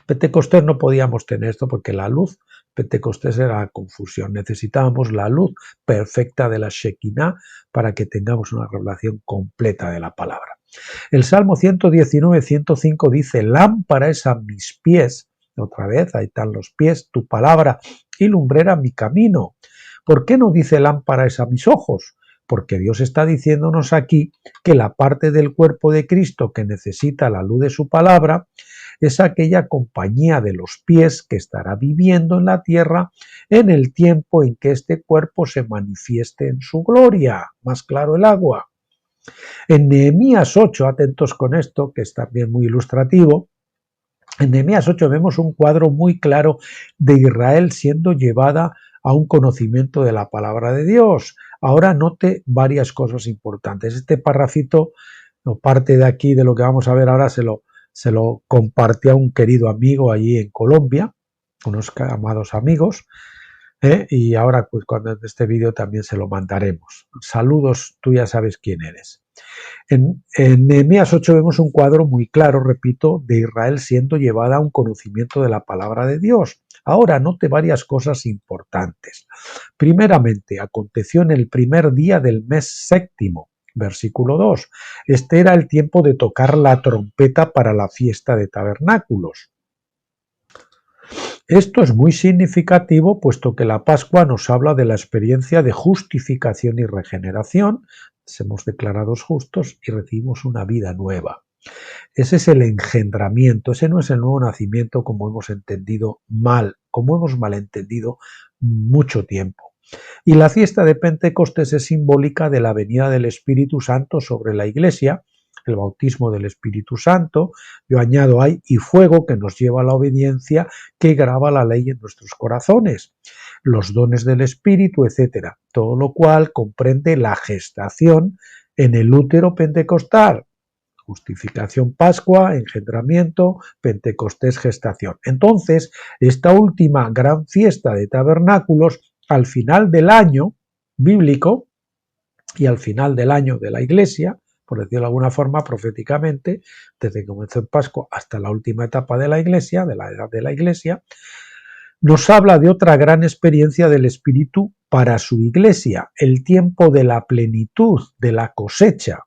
Pentecostés no podíamos tener esto porque la luz, Pentecostés era confusión. Necesitábamos la luz perfecta de la Shekinah para que tengamos una revelación completa de la palabra. El Salmo 119, 105 dice, lámpara es a mis pies, otra vez, ahí están los pies, tu palabra, y lumbrera mi camino. ¿Por qué no dice lámpara es a mis ojos? Porque Dios está diciéndonos aquí que la parte del cuerpo de Cristo que necesita la luz de su palabra es aquella compañía de los pies que estará viviendo en la tierra en el tiempo en que este cuerpo se manifieste en su gloria. Más claro el agua. En Nehemías 8, atentos con esto, que es también muy ilustrativo, en Nehemías 8 vemos un cuadro muy claro de Israel siendo llevada a un conocimiento de la palabra de Dios. Ahora note varias cosas importantes. Este parrafito, o parte de aquí de lo que vamos a ver ahora, se lo compartí a un querido amigo allí en Colombia, unos amados amigos, y ahora pues cuando en este vídeo también se lo mandaremos. Saludos, tú ya sabes quién eres. En Nehemías 8 vemos un cuadro muy claro, repito, de Israel siendo llevada a un conocimiento de la palabra de Dios. Ahora note varias cosas importantes. Primeramente, aconteció en el primer día del mes séptimo, versículo 2. Este era el tiempo de tocar la trompeta para la fiesta de tabernáculos. Esto es muy significativo puesto que la Pascua nos habla de la experiencia de justificación y regeneración. Somos declarados justos y recibimos una vida nueva. Ese es el engendramiento, ese no es el nuevo nacimiento como hemos entendido mal, como hemos malentendido mucho tiempo. Y la fiesta de Pentecostés es simbólica de la venida del Espíritu Santo sobre la Iglesia el bautismo del Espíritu Santo, yo añado ahí y fuego que nos lleva a la obediencia, que graba la ley en nuestros corazones, los dones del Espíritu, etcétera. Todo lo cual comprende la gestación en el útero pentecostal. Justificación, Pascua, engendramiento, Pentecostés, gestación. Entonces, esta última gran fiesta de tabernáculos, al final del año bíblico y al final del año de la Iglesia, por decirlo de alguna forma, proféticamente, desde que comenzó en Pascua hasta la última etapa de la Iglesia, de la edad de la Iglesia, nos habla de otra gran experiencia del Espíritu para su Iglesia, el tiempo de la plenitud, de la cosecha.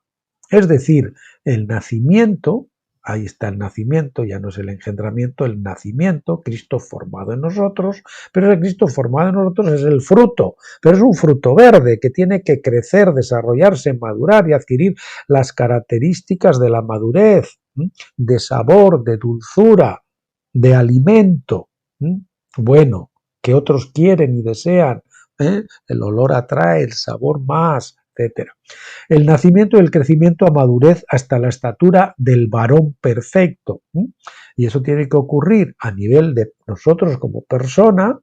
Es decir, el nacimiento, ahí está el nacimiento, ya no es el engendramiento, el nacimiento, Cristo formado en nosotros, pero ese Cristo formado en nosotros es el fruto, pero es un fruto verde que tiene que crecer, desarrollarse, madurar y adquirir las características de la madurez, de sabor, de dulzura, de alimento, bueno, que otros quieren y desean, el olor atrae, el sabor más, etcétera. El nacimiento y el crecimiento a madurez hasta la estatura del varón perfecto. Y eso tiene que ocurrir a nivel de nosotros como persona,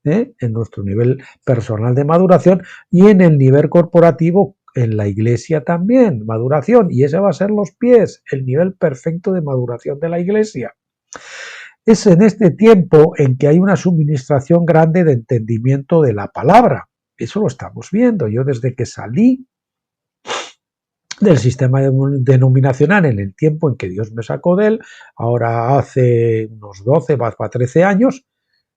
en nuestro nivel personal de maduración y en el nivel corporativo en la Iglesia también, maduración. Y ese va a ser los pies, el nivel perfecto de maduración de la Iglesia. Es en este tiempo en que hay una suministración grande de entendimiento de la palabra. Eso lo estamos viendo. Yo desde que salí del sistema denominacional en el tiempo en que Dios me sacó de él, ahora hace unos 12, va para 13 años,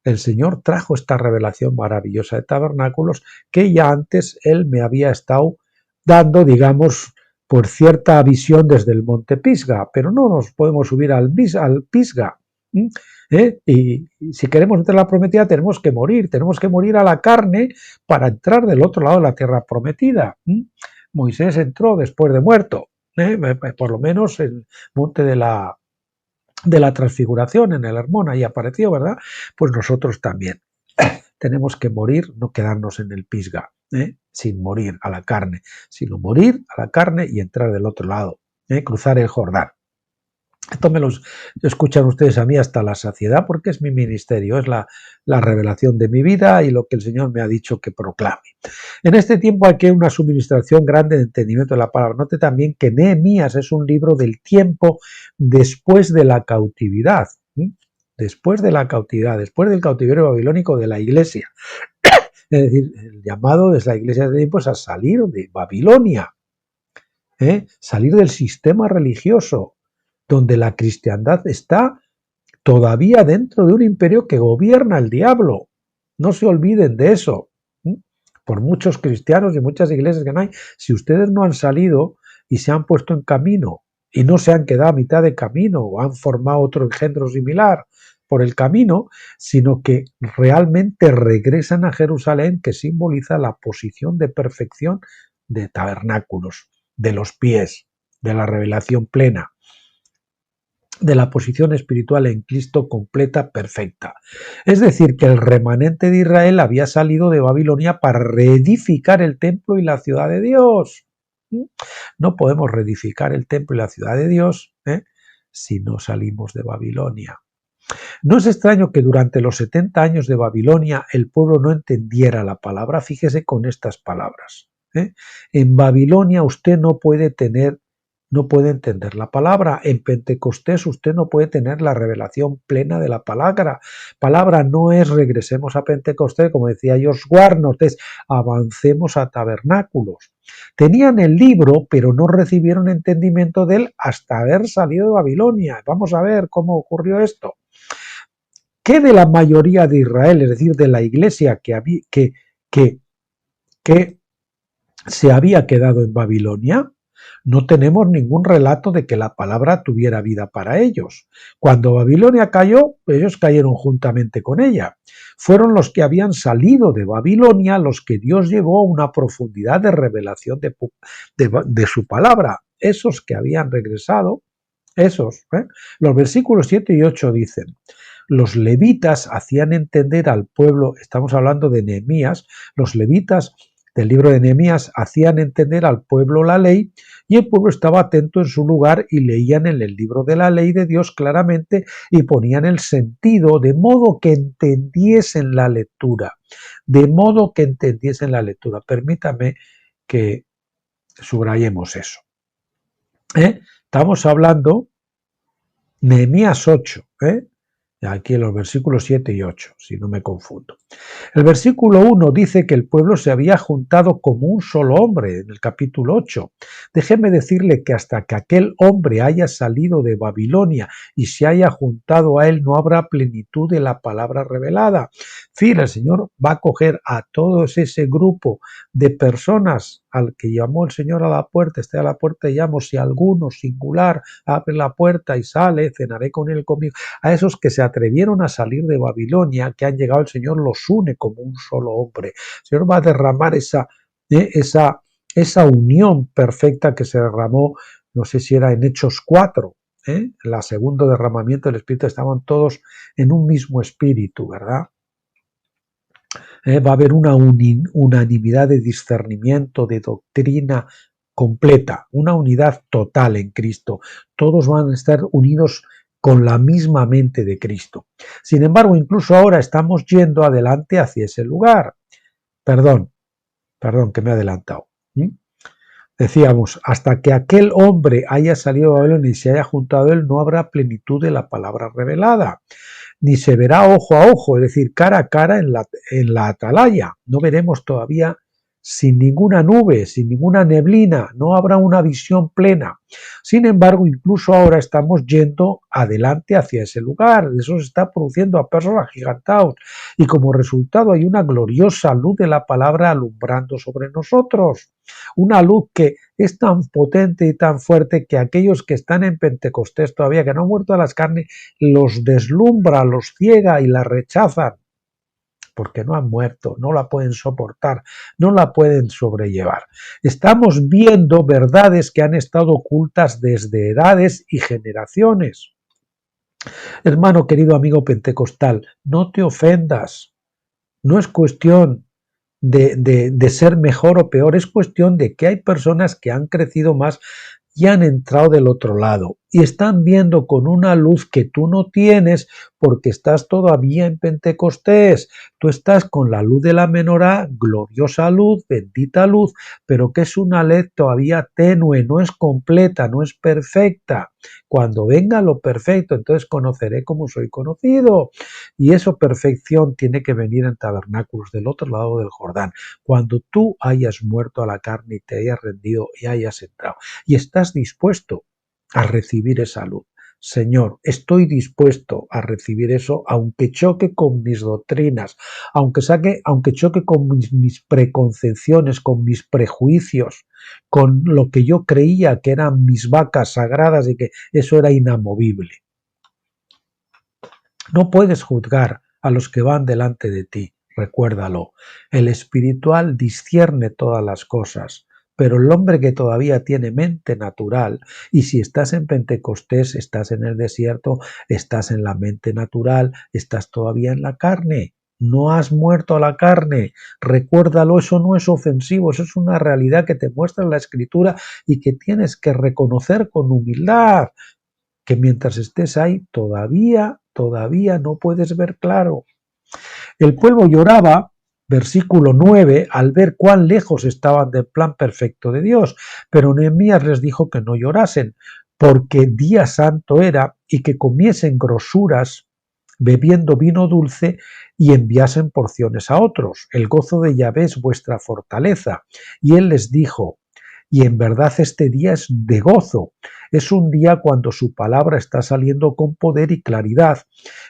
el Señor trajo esta revelación maravillosa de tabernáculos que ya antes Él me había estado dando, digamos, por cierta visión desde el monte Pisga, pero no nos podemos subir al Pisga. Y si queremos entrar a la prometida tenemos que morir a la carne para entrar del otro lado de la tierra prometida. Moisés entró después de muerto, por lo menos en el monte de la transfiguración, en el Hermón, ahí apareció, ¿verdad? Pues nosotros también tenemos que morir, no quedarnos en el Pisga, sin morir a la carne, sino morir a la carne y entrar del otro lado, cruzar el Jordán. Esto me lo escuchan ustedes a mí hasta la saciedad porque es mi ministerio, es la revelación de mi vida y lo que el Señor me ha dicho que proclame. En este tiempo hay que una suministración grande de entendimiento de la palabra. Note también que Nehemías es un libro del tiempo después de la cautividad, después de la cautividad, después del cautiverio babilónico de la Iglesia. Es decir, el llamado de la Iglesia de tiempo es a salir de Babilonia, salir del sistema religioso, donde la cristiandad está todavía dentro de un imperio que gobierna el diablo. No se olviden de eso. Por muchos cristianos y muchas iglesias que no hay, si ustedes no han salido y se han puesto en camino y no se han quedado a mitad de camino o han formado otro engendro similar por el camino, sino que realmente regresan a Jerusalén, que simboliza la posición de perfección de tabernáculos, de los pies, de la revelación plena, de la posición espiritual en Cristo completa, perfecta. Es decir, que el remanente de Israel había salido de Babilonia para reedificar el templo y la ciudad de Dios. No podemos reedificar el templo y la ciudad de Dios si no salimos de Babilonia. No es extraño que durante los 70 años de Babilonia el pueblo no entendiera la palabra. Fíjese con estas palabras. En Babilonia usted no puede entender la palabra. En Pentecostés usted no puede tener la revelación plena de la palabra. Palabra no es regresemos a Pentecostés, como decía Josh Warnott, es avancemos a tabernáculos. Tenían el libro, pero no recibieron entendimiento de él hasta haber salido de Babilonia. Vamos a ver cómo ocurrió esto. ¿Qué de la mayoría de Israel, es decir, de la iglesia que se había quedado en Babilonia? No tenemos ningún relato de que la palabra tuviera vida para ellos. Cuando Babilonia cayó, ellos cayeron juntamente con ella. Fueron los que habían salido de Babilonia los que Dios llevó a una profundidad de revelación de su palabra. Esos que habían regresado, Los versículos 7 y 8 dicen: los levitas hacían entender al pueblo, estamos hablando de Nehemías, los levitas del libro de Nehemías hacían entender al pueblo la ley y el pueblo estaba atento en su lugar y leían en el libro de la ley de Dios claramente y ponían el sentido de modo que entendiesen la lectura, de modo que entendiesen la lectura. Permítame que subrayemos eso. Estamos hablando Nehemías 8, aquí en los versículos 7 y 8, si no me confundo. El versículo 1 dice que el pueblo se había juntado como un solo hombre, en el capítulo 8. Déjeme decirle que hasta que aquel hombre haya salido de Babilonia y se haya juntado a él, no habrá plenitud de la palabra revelada. En fin, el Señor va a coger a todo ese grupo de personas al que llamó el Señor a la puerta, esté a la puerta y llamo, si alguno singular abre la puerta y sale, cenaré con él conmigo. A esos que se atrevieron a salir de Babilonia, que han llegado, el Señor los une como un solo hombre. El Señor va a derramar esa unión perfecta que se derramó, no sé si era en Hechos 4, en el segundo derramamiento del Espíritu, estaban todos en un mismo espíritu, ¿verdad? Va a haber una unanimidad de discernimiento, de doctrina completa, una unidad total en Cristo. Todos van a estar unidos con la misma mente de Cristo. Sin embargo, incluso ahora estamos yendo adelante hacia ese lugar. Perdón, que me he adelantado. Decíamos, hasta que aquel hombre haya salido de Babilonia y se haya juntado a él, no habrá plenitud de la palabra revelada, ni se verá ojo a ojo, es decir, cara a cara en la atalaya. No veremos todavía sin ninguna nube, sin ninguna neblina, no habrá una visión plena. Sin embargo, incluso ahora estamos yendo adelante hacia ese lugar, eso se está produciendo a pasos agigantados y como resultado hay una gloriosa luz de la palabra alumbrando sobre nosotros, una luz que es tan potente y tan fuerte que aquellos que están en Pentecostés todavía, que no han muerto a las carnes, los deslumbra, los ciega y la rechazan. Porque no han muerto, no la pueden soportar, no la pueden sobrellevar. Estamos viendo verdades que han estado ocultas desde edades y generaciones. Hermano, querido amigo pentecostal, no te ofendas. No es cuestión de ser mejor o peor, es cuestión de que hay personas que han crecido más y han entrado del otro lado y están viendo con una luz que tú no tienes porque estás todavía en Pentecostés. Tú estás con la luz de la menorá, gloriosa luz, bendita luz, pero que es una luz todavía tenue, no es completa, no es perfecta. Cuando venga lo perfecto, entonces conoceré como soy conocido. Y esa perfección tiene que venir en tabernáculos del otro lado del Jordán, cuando tú hayas muerto a la carne y te hayas rendido y hayas entrado. Y estás dispuesto a recibir esa luz. Señor, estoy dispuesto a recibir eso, aunque choque con mis doctrinas, aunque choque con mis preconcepciones, con mis prejuicios, con lo que yo creía que eran mis vacas sagradas y que eso era inamovible. No puedes juzgar a los que van delante de ti, recuérdalo. El espiritual discierne todas las cosas, pero el hombre que todavía tiene mente natural, y si estás en Pentecostés, estás en el desierto, estás en la mente natural, estás todavía en la carne. No has muerto a la carne, recuérdalo, eso no es ofensivo, eso es una realidad que te muestra la Escritura y que tienes que reconocer con humildad, que mientras estés ahí todavía no puedes ver claro. El pueblo lloraba, versículo 9, al ver cuán lejos estaban del plan perfecto de Dios, pero Nehemías les dijo que no llorasen, porque día santo era y que comiesen grosuras bebiendo vino dulce y enviasen porciones a otros. El gozo de Yahvé es vuestra fortaleza. Y él les dijo, y en verdad este día es de gozo. Es un día cuando su palabra está saliendo con poder y claridad,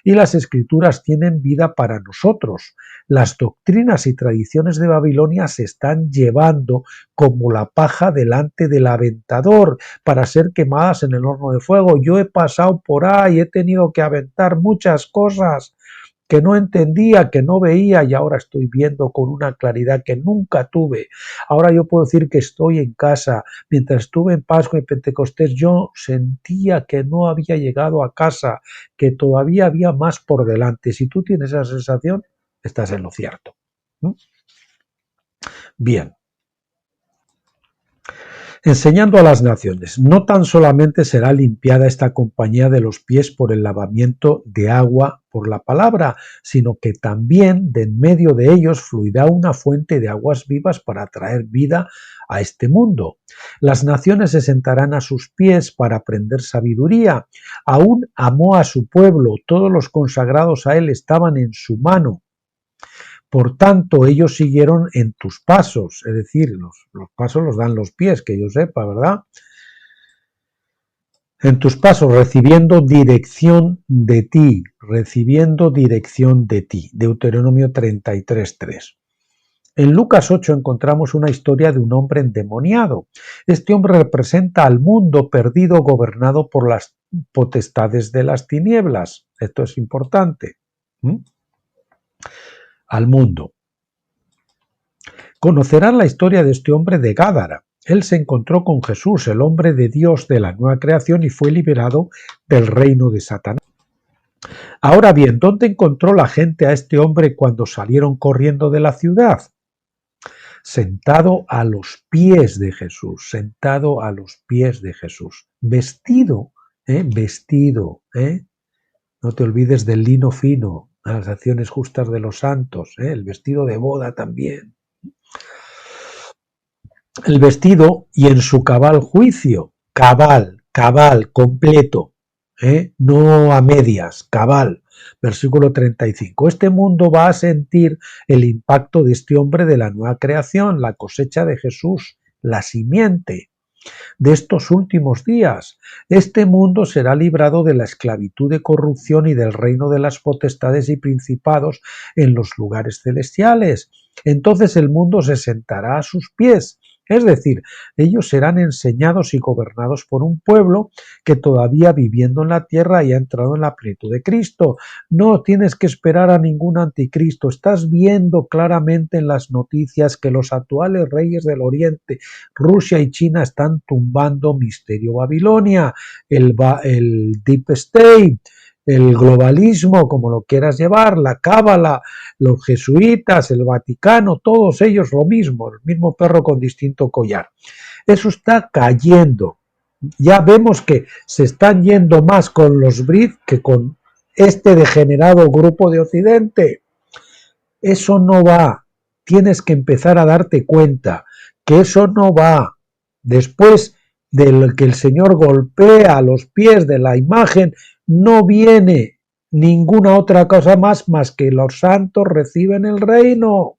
y las escrituras tienen vida para nosotros. Las doctrinas y tradiciones de Babilonia se están llevando como la paja delante del aventador para ser quemadas en el horno de fuego. Yo he pasado por ahí, he tenido que aventar muchas cosas que no entendía, que no veía y ahora estoy viendo con una claridad que nunca tuve. Ahora yo puedo decir que estoy en casa. Mientras estuve en Pascua y Pentecostés yo sentía que no había llegado a casa, que todavía había más por delante. Si tú tienes esa sensación, estás en lo cierto. Bien. Enseñando a las naciones, no tan solamente será limpiada esta compañía de los pies por el lavamiento de agua por la palabra, sino que también de en medio de ellos fluirá una fuente de aguas vivas para traer vida a este mundo. Las naciones se sentarán a sus pies para aprender sabiduría. Aún amó a su pueblo, todos los consagrados a él estaban en su mano. Por tanto, ellos siguieron en tus pasos, es decir, los pasos los dan los pies, que yo sepa, ¿verdad? En tus pasos, recibiendo dirección de ti, recibiendo dirección de ti. Deuteronomio 33:3. En Lucas 8 encontramos una historia de un hombre endemoniado. Este hombre representa al mundo perdido gobernado por las potestades de las tinieblas. Esto es importante. Al mundo. Conocerán la historia de este hombre de Gádara. Él se encontró con Jesús, el hombre de Dios de la nueva creación, y fue liberado del reino de Satanás. Ahora bien, ¿dónde encontró la gente a este hombre cuando salieron corriendo de la ciudad? Sentado a los pies de Jesús, sentado a los pies de Jesús, vestido, no te olvides del lino fino, las acciones justas de los santos, el vestido de boda también. El vestido y en su cabal juicio, cabal, completo, no a medias, cabal. Versículo 35. Este mundo va a sentir el impacto de este hombre de la nueva creación, la cosecha de Jesús, la simiente de estos últimos días. Este mundo será librado de la esclavitud de corrupción y del reino de las potestades y principados en los lugares celestiales. Entonces el mundo se sentará a sus pies. Es decir, ellos serán enseñados y gobernados por un pueblo que todavía viviendo en la tierra haya entrado en la plenitud de Cristo. No tienes que esperar a ningún anticristo. Estás viendo claramente en las noticias que los actuales reyes del Oriente, Rusia y China, están tumbando Misterio Babilonia, el Deep State, el globalismo, como lo quieras llevar, la cábala, los jesuitas, el Vaticano, todos ellos lo mismo, el mismo perro con distinto collar. Eso está cayendo. Ya vemos que se están yendo más con los BRIC que con este degenerado grupo de Occidente. Eso no va. Tienes que empezar a darte cuenta que eso no va. Después de que el Señor golpea a los pies de la imagen, no viene ninguna otra cosa más que los santos reciben el reino.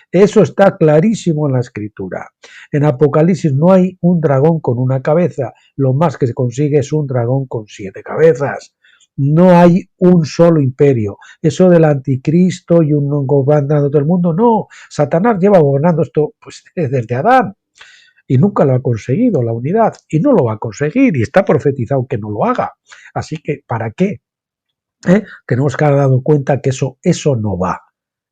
Eso está clarísimo en la Escritura. En Apocalipsis no hay un dragón con una cabeza, lo más que se consigue es un dragón con 7 cabezas. No hay un solo imperio. Eso del anticristo y un gobernando todo el mundo, no. Satanás lleva gobernando esto pues desde Adán. Y nunca lo ha conseguido, la unidad, y no lo va a conseguir, y está profetizado que no lo haga. Así que, ¿para qué? Tenemos que haber dado cuenta que eso no va.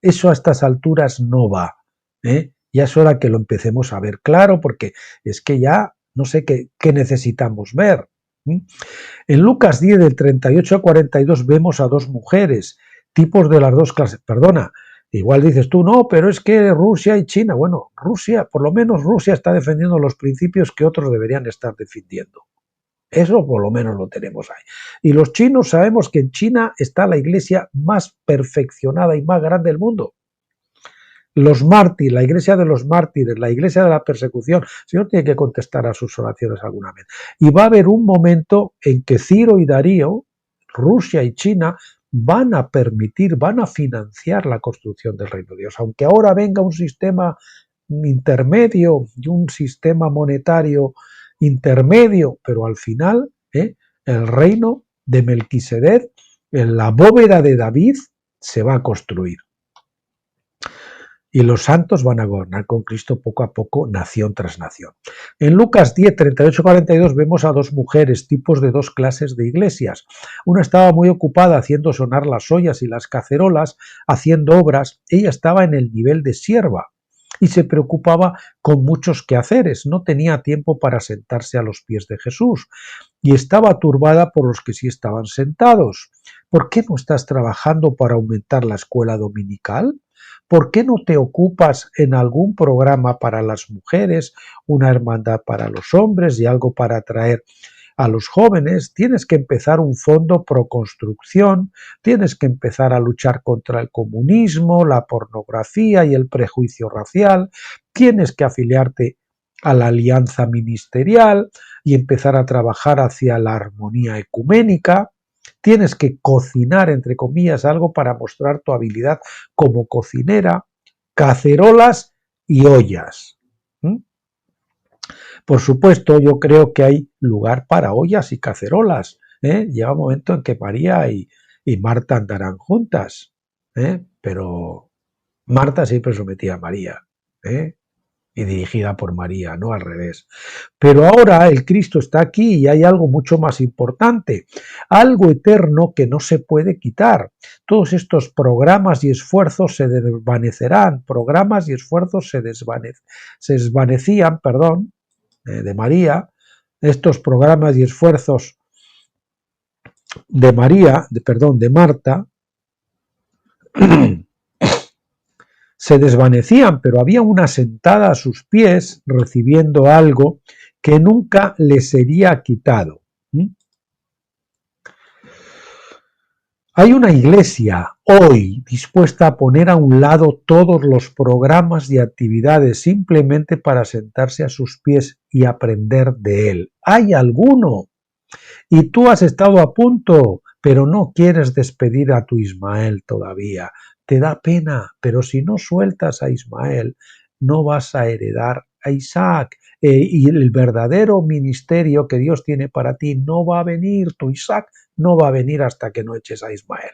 Eso a estas alturas no va. Ya es hora que lo empecemos a ver claro, porque es que ya no sé qué necesitamos ver. En Lucas 10, del 38 a 42, vemos a dos mujeres, tipos de las dos clases. Perdona, igual dices tú, no, pero es que Rusia y China, bueno, Rusia, por lo menos Rusia está defendiendo los principios que otros deberían estar defendiendo. Eso por lo menos lo tenemos ahí. Y los chinos, sabemos que en China está la iglesia más perfeccionada y más grande del mundo. Los mártires, la iglesia de los mártires, la iglesia de la persecución. El Señor tiene que contestar a sus oraciones alguna vez. Y va a haber un momento en que Ciro y Darío, Rusia y China, van a permitir, van a financiar la construcción del reino de Dios. Aunque ahora venga un sistema intermedio y un sistema monetario intermedio, pero al final el reino de Melquisedec, en la bóveda de David, se va a construir. Y los santos van a gobernar con Cristo poco a poco, nación tras nación. En Lucas 10, 38, 42 vemos a dos mujeres, tipos de dos clases de iglesias. Una estaba muy ocupada haciendo sonar las ollas y las cacerolas, haciendo obras. Ella estaba en el nivel de sierva y se preocupaba con muchos quehaceres. No tenía tiempo para sentarse a los pies de Jesús y estaba turbada por los que sí estaban sentados. ¿Por qué no estás trabajando para aumentar la escuela dominical? ¿Por qué no te ocupas en algún programa para las mujeres, una hermandad para los hombres y algo para atraer a los jóvenes? Tienes que empezar un fondo pro construcción, tienes que empezar a luchar contra el comunismo, la pornografía y el prejuicio racial, tienes que afiliarte a la alianza ministerial y empezar a trabajar hacia la armonía ecuménica. Tienes que cocinar, entre comillas, algo para mostrar tu habilidad como cocinera, cacerolas y ollas. Por supuesto, yo creo que hay lugar para ollas y cacerolas. Llega un momento en que María y Marta andarán juntas, pero Marta siempre sometía a María, y dirigida por María, no al revés. Pero ahora el Cristo está aquí y hay algo mucho más importante, algo eterno que no se puede quitar. Todos estos programas y esfuerzos se desvanecerán, programas y esfuerzos se desvanecían, de María, estos programas y esfuerzos de María, de Marta, se desvanecían, pero había una sentada a sus pies recibiendo algo que nunca le sería quitado. Hay una iglesia hoy dispuesta a poner a un lado todos los programas y actividades simplemente para sentarse a sus pies y aprender de él. ¿Hay alguno? Y tú has estado a punto, pero no quieres despedir a tu Ismael todavía. Te da pena, pero si no sueltas a Ismael, no vas a heredar a Isaac. Y el verdadero ministerio que Dios tiene para ti no va a venir, tu Isaac no va a venir hasta que no eches a Ismael.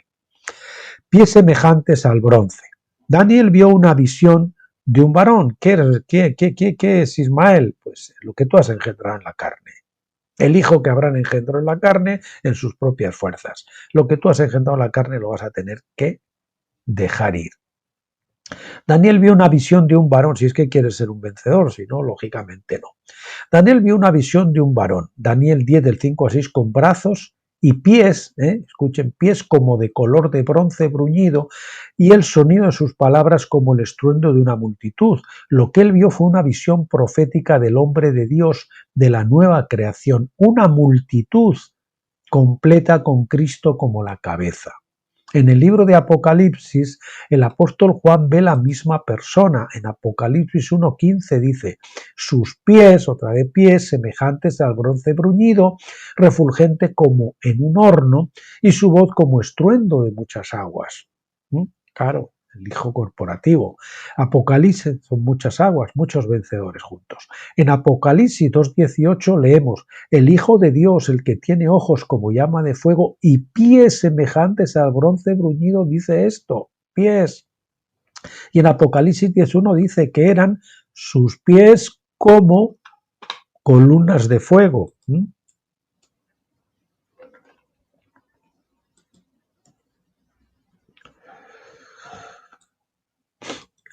Pies semejantes al bronce. Daniel vio una visión de un varón. ¿Qué es Ismael? Pues lo que tú has engendrado en la carne. El hijo que habrán engendrado en la carne en sus propias fuerzas. Lo que tú has engendrado en la carne lo vas a tener que dejar ir. Daniel vio una visión de un varón, si es que quieres ser un vencedor, si no, lógicamente no. Daniel vio una visión de un varón, Daniel 10 del 5 a 6, con brazos y pies, escuchen, pies como de color de bronce bruñido y el sonido de sus palabras como el estruendo de una multitud. Lo que él vio fue una visión profética del hombre de Dios, de la nueva creación, una multitud completa con Cristo como la cabeza. En el libro de Apocalipsis, el apóstol Juan ve la misma persona. En Apocalipsis 1:15 dice, sus pies, otra vez pies, semejantes al bronce bruñido, refulgente como en un horno, y su voz como estruendo de muchas aguas. Claro, el hijo corporativo. Apocalipsis son muchas aguas, muchos vencedores juntos. En Apocalipsis 2:18 leemos, el Hijo de Dios, el que tiene ojos como llama de fuego y pies semejantes al bronce bruñido, dice esto, pies. Y en Apocalipsis 10:1 dice que eran sus pies como columnas de fuego.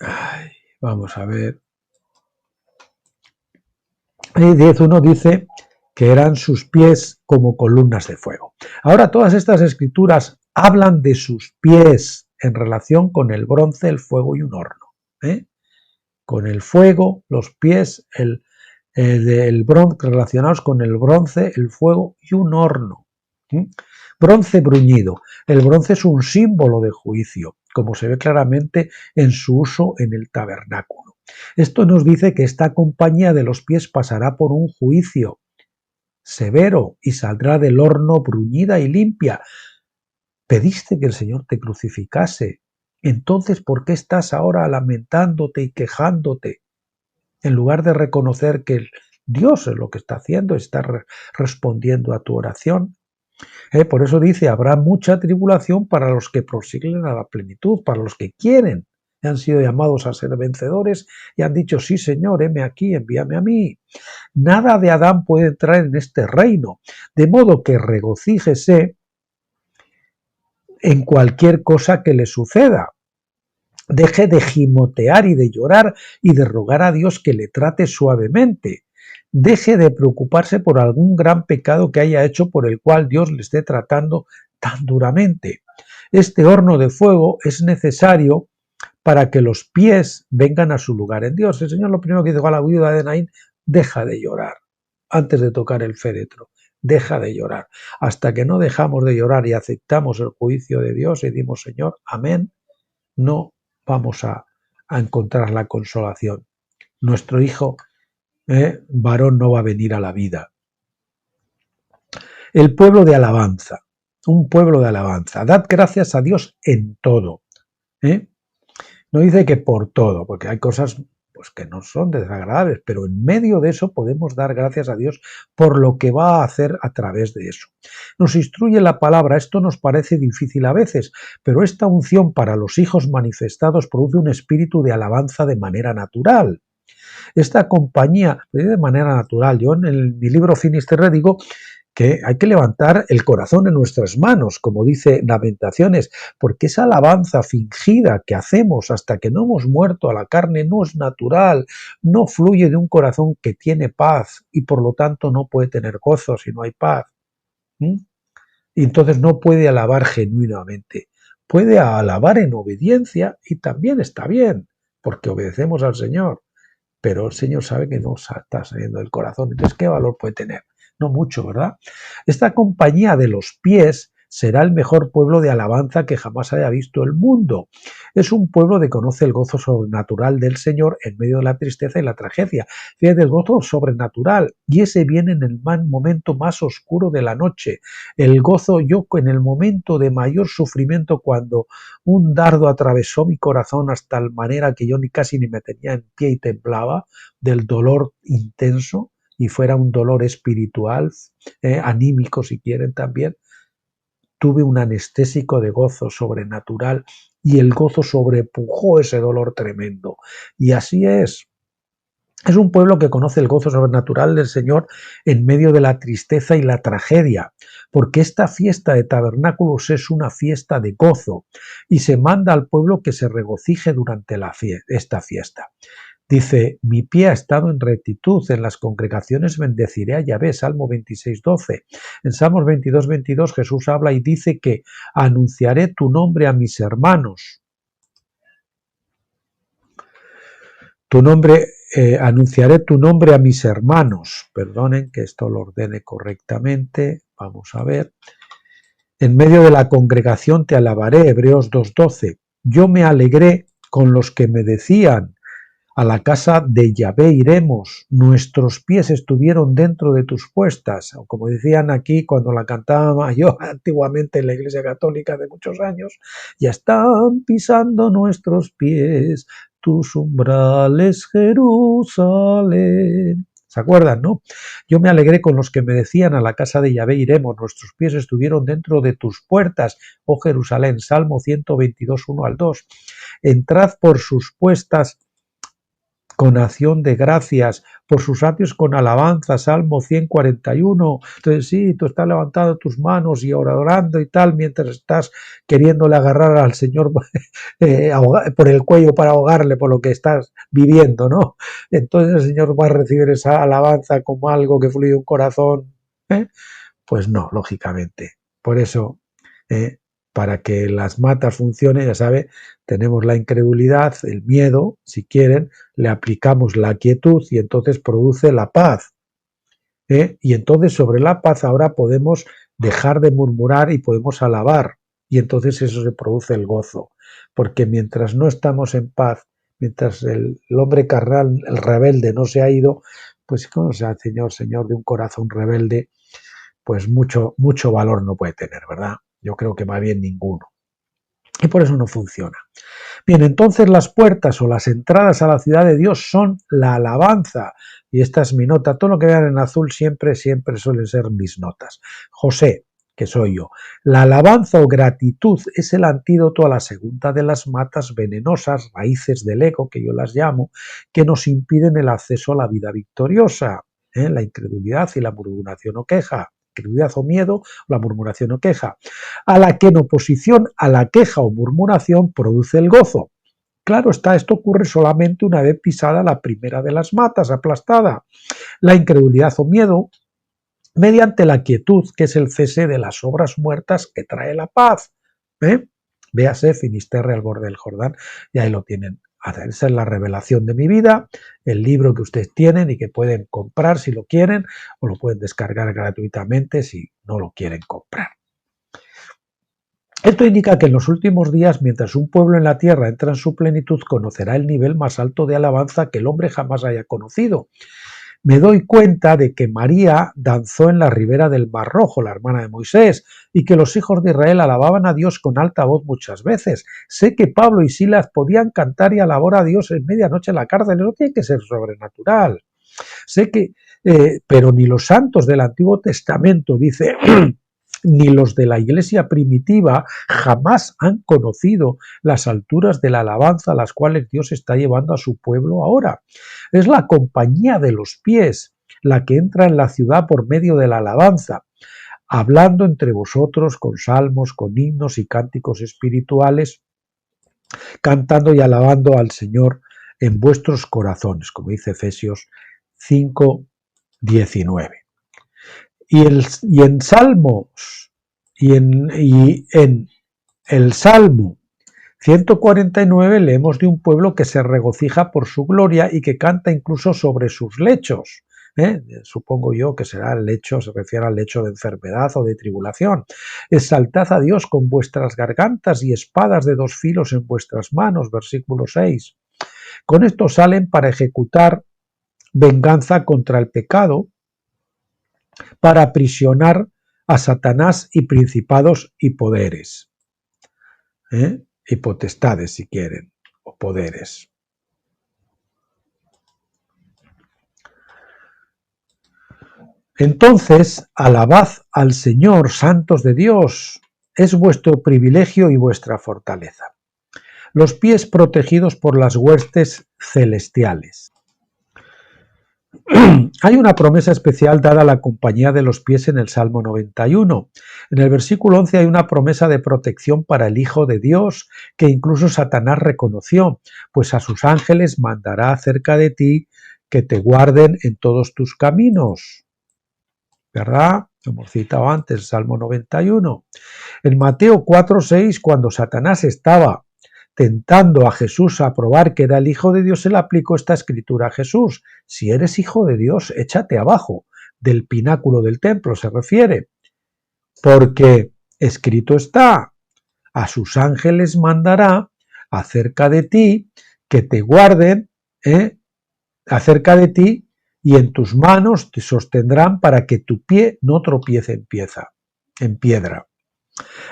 Ay, vamos a ver. 10:1 dice que eran sus pies como columnas de fuego. Ahora todas estas escrituras hablan de sus pies en relación con el bronce, el fuego y un horno. Con el fuego, los pies, el bronce, relacionados con el bronce, el fuego y un horno. Bronce bruñido. El bronce es un símbolo de juicio, como se ve claramente en su uso en el tabernáculo. Esto nos dice que esta compañía de los pies pasará por un juicio severo y saldrá del horno bruñida y limpia. Pediste que el Señor te crucificase. Entonces, ¿por qué estás ahora lamentándote y quejándote? En lugar de reconocer que Dios es lo que está haciendo, está respondiendo a tu oración. Por eso dice, habrá mucha tribulación para los que prosiguen a la plenitud, para los que quieren, han sido llamados a ser vencedores y han dicho, sí Señor, heme aquí, envíame a mí. Nada de Adán puede entrar en este reino, de modo que regocíjese en cualquier cosa que le suceda. Deje de gimotear y de llorar y de rogar a Dios que le trate suavemente. Deje de preocuparse por algún gran pecado que haya hecho por el cual Dios le esté tratando tan duramente. Este horno de fuego es necesario para que los pies vengan a su lugar en Dios. El Señor lo primero que dijo a la viuda de Naín: deja de llorar antes de tocar el féretro. Deja de llorar. Hasta que no dejamos de llorar y aceptamos el juicio de Dios y decimos: Señor, amén, no vamos a encontrar la consolación. Nuestro hijo varón no va a venir a la vida. El pueblo de alabanza, un pueblo de alabanza. Dad gracias a Dios en todo. No dice que por todo, porque hay cosas pues que no son desagradables, pero en medio de eso podemos dar gracias a Dios por lo que va a hacer a través de eso. Nos instruye la palabra. Esto nos parece difícil a veces, pero esta unción para los hijos manifestados produce un espíritu de alabanza de manera natural. Esta compañía, de manera natural, yo en mi libro Finisterre digo que hay que levantar el corazón en nuestras manos, como dice Lamentaciones, porque esa alabanza fingida que hacemos hasta que no hemos muerto a la carne no es natural, no fluye de un corazón que tiene paz y por lo tanto no puede tener gozo si no hay paz. Y entonces no puede alabar genuinamente. Puede alabar en obediencia y también está bien, porque obedecemos al Señor, pero el Señor sabe que no está saliendo del corazón. Entonces, ¿qué valor puede tener? No mucho, ¿verdad? Esta compañía de los pies será el mejor pueblo de alabanza que jamás haya visto el mundo. Es un pueblo que conoce el gozo sobrenatural del Señor en medio de la tristeza y la tragedia. Fíjate, el gozo sobrenatural, y ese viene en el momento más oscuro de la noche. El gozo, yo en el momento de mayor sufrimiento, cuando un dardo atravesó mi corazón hasta la manera que yo casi ni me tenía en pie y temblaba del dolor intenso, y fuera un dolor espiritual, anímico si quieren también, tuve un anestésico de gozo sobrenatural y el gozo sobrepujó ese dolor tremendo. Y así es. Es un pueblo que conoce el gozo sobrenatural del Señor en medio de la tristeza y la tragedia, porque esta fiesta de tabernáculos es una fiesta de gozo y se manda al pueblo que se regocije durante esta fiesta. Dice: mi pie ha estado en rectitud, en las congregaciones bendeciré a Yahvé, Salmo 26:12. En Salmos 22:22 Jesús habla y dice que anunciaré tu nombre a mis hermanos. Anunciaré tu nombre a mis hermanos. Perdonen que esto lo ordene correctamente. Vamos a ver. En medio de la congregación te alabaré, Hebreos 2:12. Yo me alegré con los que me decían: a la casa de Yahvé iremos, nuestros pies estuvieron dentro de tus puestas. O como decían aquí cuando la cantaba yo antiguamente en la Iglesia Católica de muchos años: ya están pisando nuestros pies tus umbrales, Jerusalén. ¿Se acuerdan, no? Yo me alegré con los que me decían: a la casa de Yahvé iremos, nuestros pies estuvieron dentro de tus puertas, oh Jerusalén. Salmo 122, 1-2. Entrad por sus puestas con acción de gracias, por sus atrios con alabanza, Salmo 141. Entonces sí, tú estás levantando tus manos y orando y tal, mientras estás queriéndole agarrar al Señor por el cuello para ahogarle por lo que estás viviendo, ¿no? Entonces el Señor va a recibir esa alabanza como algo que fluye de un corazón. Pues no, lógicamente. Por eso, para que las matas funcionen, ya sabe, tenemos la incredulidad, el miedo, si quieren, le aplicamos la quietud y entonces produce la paz. Y entonces sobre la paz ahora podemos dejar de murmurar y podemos alabar. Y entonces eso se produce el gozo. Porque mientras no estamos en paz, mientras el hombre carnal, el rebelde, no se ha ido, pues como sea el Señor de un corazón rebelde, pues mucho valor no puede tener, ¿verdad? Yo creo que más bien ninguno. Y por eso no funciona. Bien, entonces las puertas o las entradas a la ciudad de Dios son la alabanza. Y esta es mi nota. Todo lo que vean en azul siempre suelen ser mis notas. José, que soy yo. La alabanza o gratitud es el antídoto a la segunda de las matas venenosas, raíces del ego, que yo las llamo, que nos impiden el acceso a la vida victoriosa. La incredulidad y la murmuración o queja. Incredulidad o miedo, la murmuración o queja, a la que en oposición a la queja o murmuración produce el gozo. Claro está, esto ocurre solamente una vez pisada la primera de las matas, aplastada. La incredulidad o miedo, mediante la quietud, que es el cese de las obras muertas que trae la paz. Véase Finisterre al borde del Jordán, y ahí lo tienen. Esa es la revelación de mi vida, el libro que ustedes tienen y que pueden comprar si lo quieren, o lo pueden descargar gratuitamente si no lo quieren comprar. Esto indica que en los últimos días, mientras un pueblo en la tierra entra en su plenitud, conocerá el nivel más alto de alabanza que el hombre jamás haya conocido. Me doy cuenta de que María danzó en la ribera del Mar Rojo, la hermana de Moisés, y que los hijos de Israel alababan a Dios con alta voz muchas veces. Sé que Pablo y Silas podían cantar y alabar a Dios en medianoche en la cárcel. Eso tiene que ser sobrenatural. Sé que, pero ni los santos del Antiguo Testamento, dice, ni los de la iglesia primitiva jamás han conocido las alturas de la alabanza a las cuales Dios está llevando a su pueblo ahora. Es la compañía de los pies la que entra en la ciudad por medio de la alabanza, hablando entre vosotros con salmos, con himnos y cánticos espirituales, cantando y alabando al Señor en vuestros corazones, como dice Efesios 5:19. Y en Salmos, y en el Salmo 149 leemos de un pueblo que se regocija por su gloria y que canta incluso sobre sus lechos. Supongo yo que será el lecho, se refiere al lecho de enfermedad o de tribulación. Exaltad a Dios con vuestras gargantas y espadas de dos filos en vuestras manos, versículo 6. Con esto salen para ejecutar venganza contra el pecado, para aprisionar a Satanás y principados y poderes, y potestades si quieren, o poderes. Entonces, alabad al Señor, santos de Dios, es vuestro privilegio y vuestra fortaleza. Los pies protegidos por las huestes celestiales. Hay una promesa especial dada a la compañía de los pies en el Salmo 91. En el versículo 11 hay una promesa de protección para el Hijo de Dios que incluso Satanás reconoció, pues a sus ángeles mandará acerca de ti que te guarden en todos tus caminos. ¿Verdad? Hemos citado antes el Salmo 91. En Mateo 4:6, cuando Satanás estaba tentando a Jesús a probar que era el Hijo de Dios, él aplicó esta escritura a Jesús. Si eres Hijo de Dios, échate abajo del pináculo del templo, se refiere. Porque escrito está, a sus ángeles mandará acerca de ti que te guarden, acerca de ti, y en tus manos te sostendrán para que tu pie no tropiece en piedra.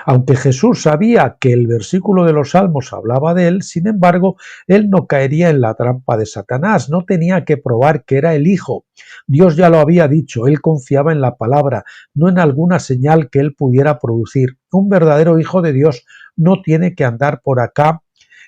Aunque Jesús sabía que el versículo de los Salmos hablaba de él, sin embargo, él no caería en la trampa de Satanás, no tenía que probar que era el Hijo. Dios ya lo había dicho, él confiaba en la palabra, no en alguna señal que él pudiera producir. Un verdadero Hijo de Dios no tiene que andar por acá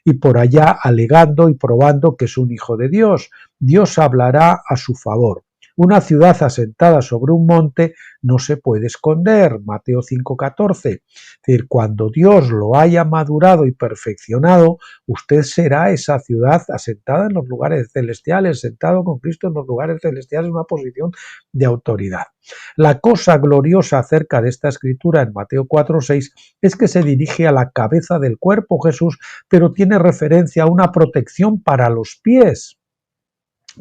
y por allá alegando y probando que es un hijo de Dios. Dios hablará a su favor. Una ciudad asentada sobre un monte no se puede esconder, Mateo 5:14. Es decir, cuando Dios lo haya madurado y perfeccionado, usted será esa ciudad asentada en los lugares celestiales, sentado con Cristo en los lugares celestiales, en una posición de autoridad. La cosa gloriosa acerca de esta escritura en Mateo 4:6 es que se dirige a la cabeza del cuerpo, Jesús, pero tiene referencia a una protección para los pies,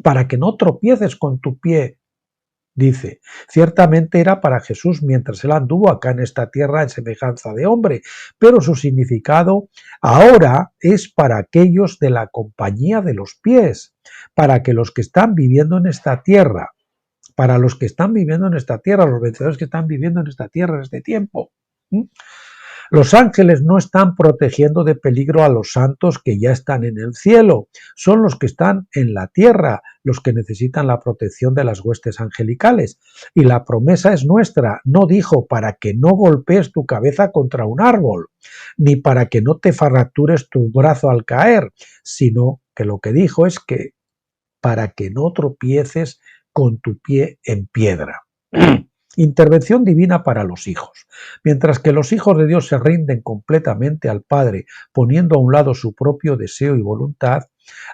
para que no tropieces con tu pie. Dice, ciertamente era para Jesús mientras él anduvo acá en esta tierra en semejanza de hombre, pero su significado ahora es para aquellos de la compañía de los pies, para que los que están viviendo en esta tierra, para los que están viviendo en esta tierra, los vencedores que están viviendo en esta tierra en este tiempo. Los ángeles no están protegiendo de peligro a los santos que ya están en el cielo, son los que están en la tierra los que necesitan la protección de las huestes angelicales. Y la promesa es nuestra, no dijo para que no golpees tu cabeza contra un árbol, ni para que no te fractures tu brazo al caer, sino que lo que dijo es que para que no tropieces con tu pie en piedra. Intervención divina para los hijos. Mientras que los hijos de Dios se rinden completamente al Padre, poniendo a un lado su propio deseo y voluntad,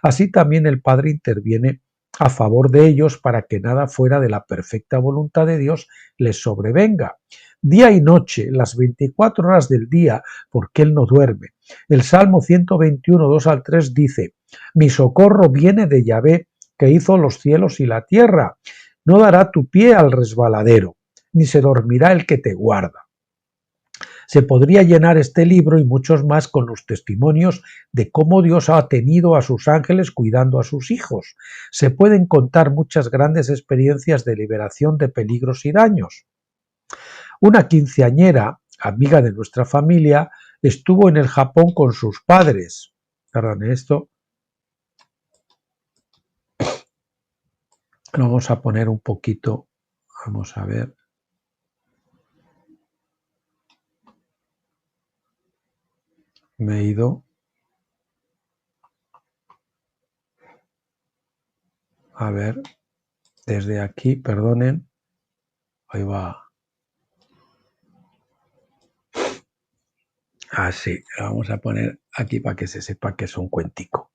así también el Padre interviene a favor de ellos para que nada fuera de la perfecta voluntad de Dios les sobrevenga. día y noche, las 24 horas del día, porque Él no duerme. El Salmo 121, 2 al 3 dice: mi socorro viene de Yahvé, que hizo los cielos y la tierra. No dará tu pie al resbaladero, ni se dormirá el que te guarda. Se podría llenar este libro y muchos más con los testimonios de cómo Dios ha tenido a sus ángeles cuidando a sus hijos. Se pueden contar muchas grandes experiencias de liberación de peligros y daños. Una quinceañera, amiga de nuestra familia, estuvo en el Japón con sus padres. Perdón, esto lo vamos a poner un poquito. Vamos a ver. Me he ido. A ver, desde aquí, perdonen. Ahí va. Así, lo vamos a poner aquí para que se sepa que es un cuentico.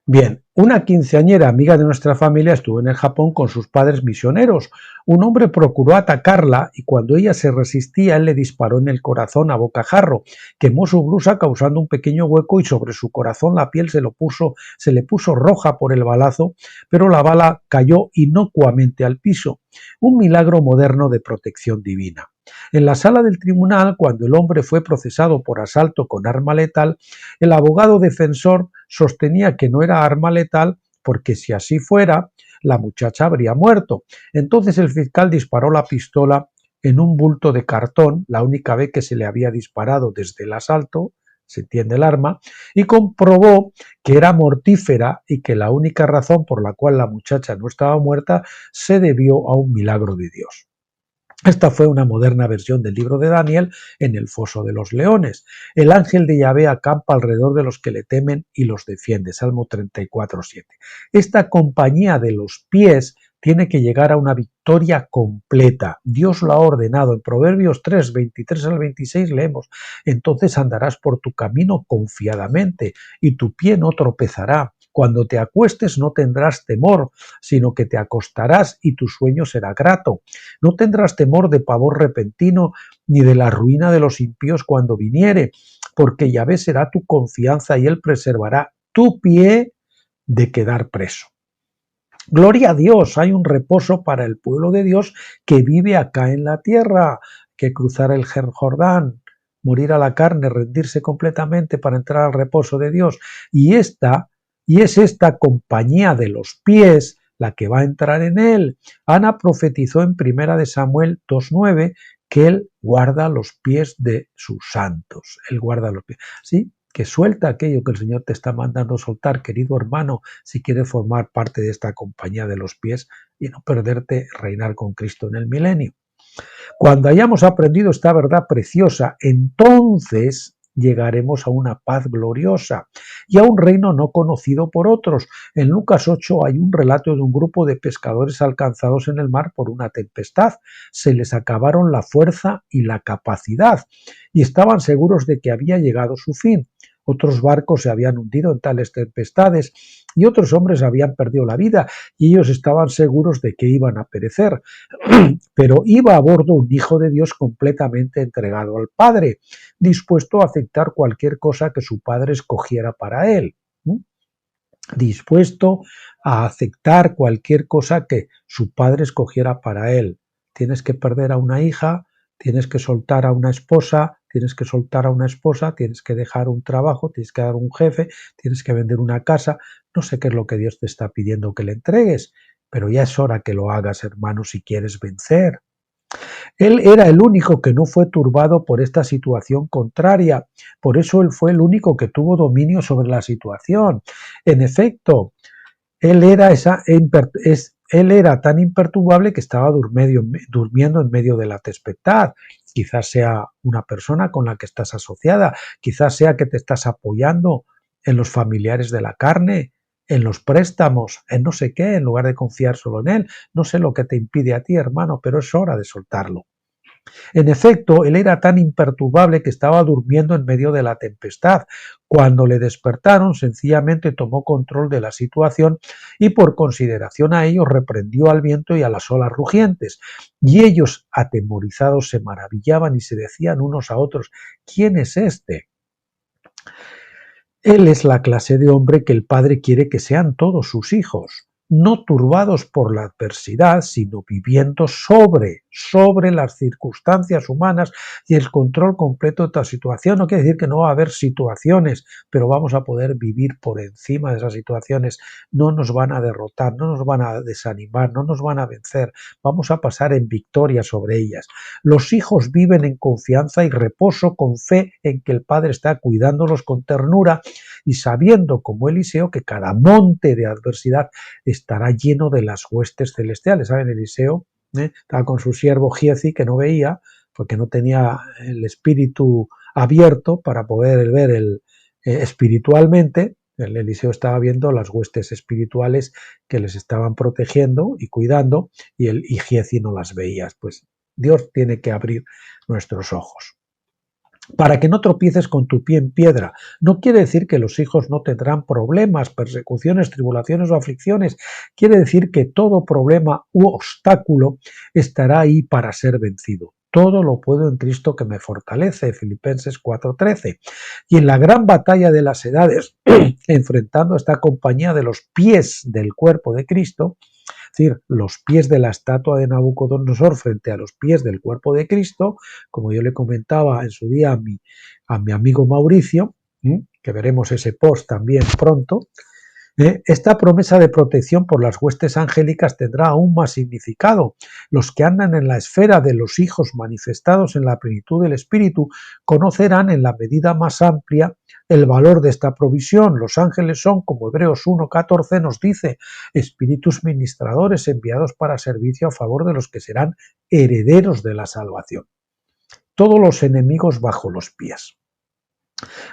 Bien, una quinceañera amiga de nuestra familia estuvo en el Japón con sus padres misioneros. Un hombre procuró atacarla y cuando ella se resistía, él le disparó en el corazón a bocajarro. Quemó su blusa causando un pequeño hueco y sobre su corazón la piel se le puso roja por el balazo, pero la bala cayó inocuamente al piso. Un milagro moderno de protección divina. En la sala del tribunal, cuando el hombre fue procesado por asalto con arma letal, el abogado defensor sostenía que no era arma letal porque si así fuera, la muchacha habría muerto. Entonces el fiscal disparó la pistola en un bulto de cartón, la única vez que se le había disparado desde el asalto, se entiende el arma, y comprobó que era mortífera y que la única razón por la cual la muchacha no estaba muerta se debió a un milagro de Dios. Esta fue una moderna versión del libro de Daniel en el foso de los leones. El ángel de Yahvé acampa alrededor de los que le temen y los defiende. Salmo 34:7. Esta compañía de los pies tiene que llegar a una victoria completa. Dios lo ha ordenado. En Proverbios 3, 23 al 26 leemos: entonces andarás por tu camino confiadamente y tu pie no tropezará. Cuando te acuestes no tendrás temor, sino que te acostarás y tu sueño será grato. No tendrás temor de pavor repentino, ni de la ruina de los impíos cuando viniere, porque Yahvé será tu confianza y él preservará tu pie de quedar preso. Gloria a Dios, hay un reposo para el pueblo de Dios que vive acá en la tierra, que cruzar el Jordán, morir a la carne, rendirse completamente para entrar al reposo de Dios. Y es esta compañía de los pies la que va a entrar en él. Ana profetizó en 1 de Samuel 2:9 que él guarda los pies de sus santos. Él guarda los pies. ¿Sí? Que suelta aquello que el Señor te está mandando soltar, querido hermano, si quieres formar parte de esta compañía de los pies y no perderte reinar con Cristo en el milenio. Cuando hayamos aprendido esta verdad preciosa, entonces llegaremos a una paz gloriosa y a un reino no conocido por otros. En Lucas 8 hay un relato de un grupo de pescadores alcanzados en el mar por una tempestad. Se les acabaron la fuerza y la capacidad y estaban seguros de que había llegado su fin. Otros barcos se habían hundido en tales tempestades y otros hombres habían perdido la vida y ellos estaban seguros de que iban a perecer. Pero iba a bordo un hijo de Dios completamente entregado al Padre, dispuesto a aceptar cualquier cosa que su Padre escogiera para él. Dispuesto a aceptar cualquier cosa que su Padre escogiera para él. Tienes que perder a una hija, tienes que soltar a una esposa, tienes que soltar a una esposa, tienes que dejar un trabajo, tienes que dar un jefe, tienes que vender una casa. No sé qué es lo que Dios te está pidiendo que le entregues, pero ya es hora que lo hagas, hermano, si quieres vencer. Él era el único que no fue turbado por esta situación contraria, por eso él fue el único que tuvo dominio sobre la situación. En efecto, él era tan imperturbable que estaba durmiendo en medio de la tempestad. Quizás sea una persona con la que estás asociada, quizás sea que te estás apoyando en los familiares de la carne, en los préstamos, en no sé qué, en lugar de confiar solo en él. No sé lo que te impide a ti, hermano, pero es hora de soltarlo. En efecto, él era tan imperturbable que estaba durmiendo en medio de la tempestad. Cuando le despertaron, sencillamente tomó control de la situación y por consideración a ellos reprendió al viento y a las olas rugientes. Y ellos, atemorizados, se maravillaban y se decían unos a otros: ¿quién es este? Él es la clase de hombre que el Padre quiere que sean todos sus hijos, no turbados por la adversidad, sino viviendo sobre las circunstancias humanas y el control completo de esta situación. No quiere decir que no va a haber situaciones, pero vamos a poder vivir por encima de esas situaciones. No nos van a derrotar, no nos van a desanimar, no nos van a vencer. Vamos a pasar en victoria sobre ellas. Los hijos viven en confianza y reposo, con fe en que el Padre está cuidándolos con ternura y sabiendo, como Eliseo, que cada monte de adversidad estará lleno de las huestes celestiales. ¿Saben? Eliseo estaba con su siervo Giezi, que no veía porque no tenía el espíritu abierto para poder ver espiritualmente. El Eliseo estaba viendo las huestes espirituales que les estaban protegiendo y cuidando, y Giezi no las veía. Pues Dios tiene que abrir nuestros ojos para que no tropieces con tu pie en piedra. No quiere decir que los hijos no tendrán problemas, persecuciones, tribulaciones o aflicciones. Quiere decir que todo problema u obstáculo estará ahí para ser vencido. Todo lo puedo en Cristo que me fortalece, Filipenses 4:13. Y en la gran batalla de las edades, enfrentando a esta compañía de los pies del cuerpo de Cristo, es decir, los pies de la estatua de Nabucodonosor frente a los pies del cuerpo de Cristo, como yo le comentaba en su día a mi amigo Mauricio, que veremos ese post también pronto. Esta promesa de protección por las huestes angélicas tendrá aún más significado. Los que andan en la esfera de los hijos manifestados en la plenitud del Espíritu conocerán en la medida más amplia el valor de esta provisión. Los ángeles son, como Hebreos 1:14 nos dice, espíritus ministradores enviados para servicio a favor de los que serán herederos de la salvación. Todos los enemigos bajo los pies.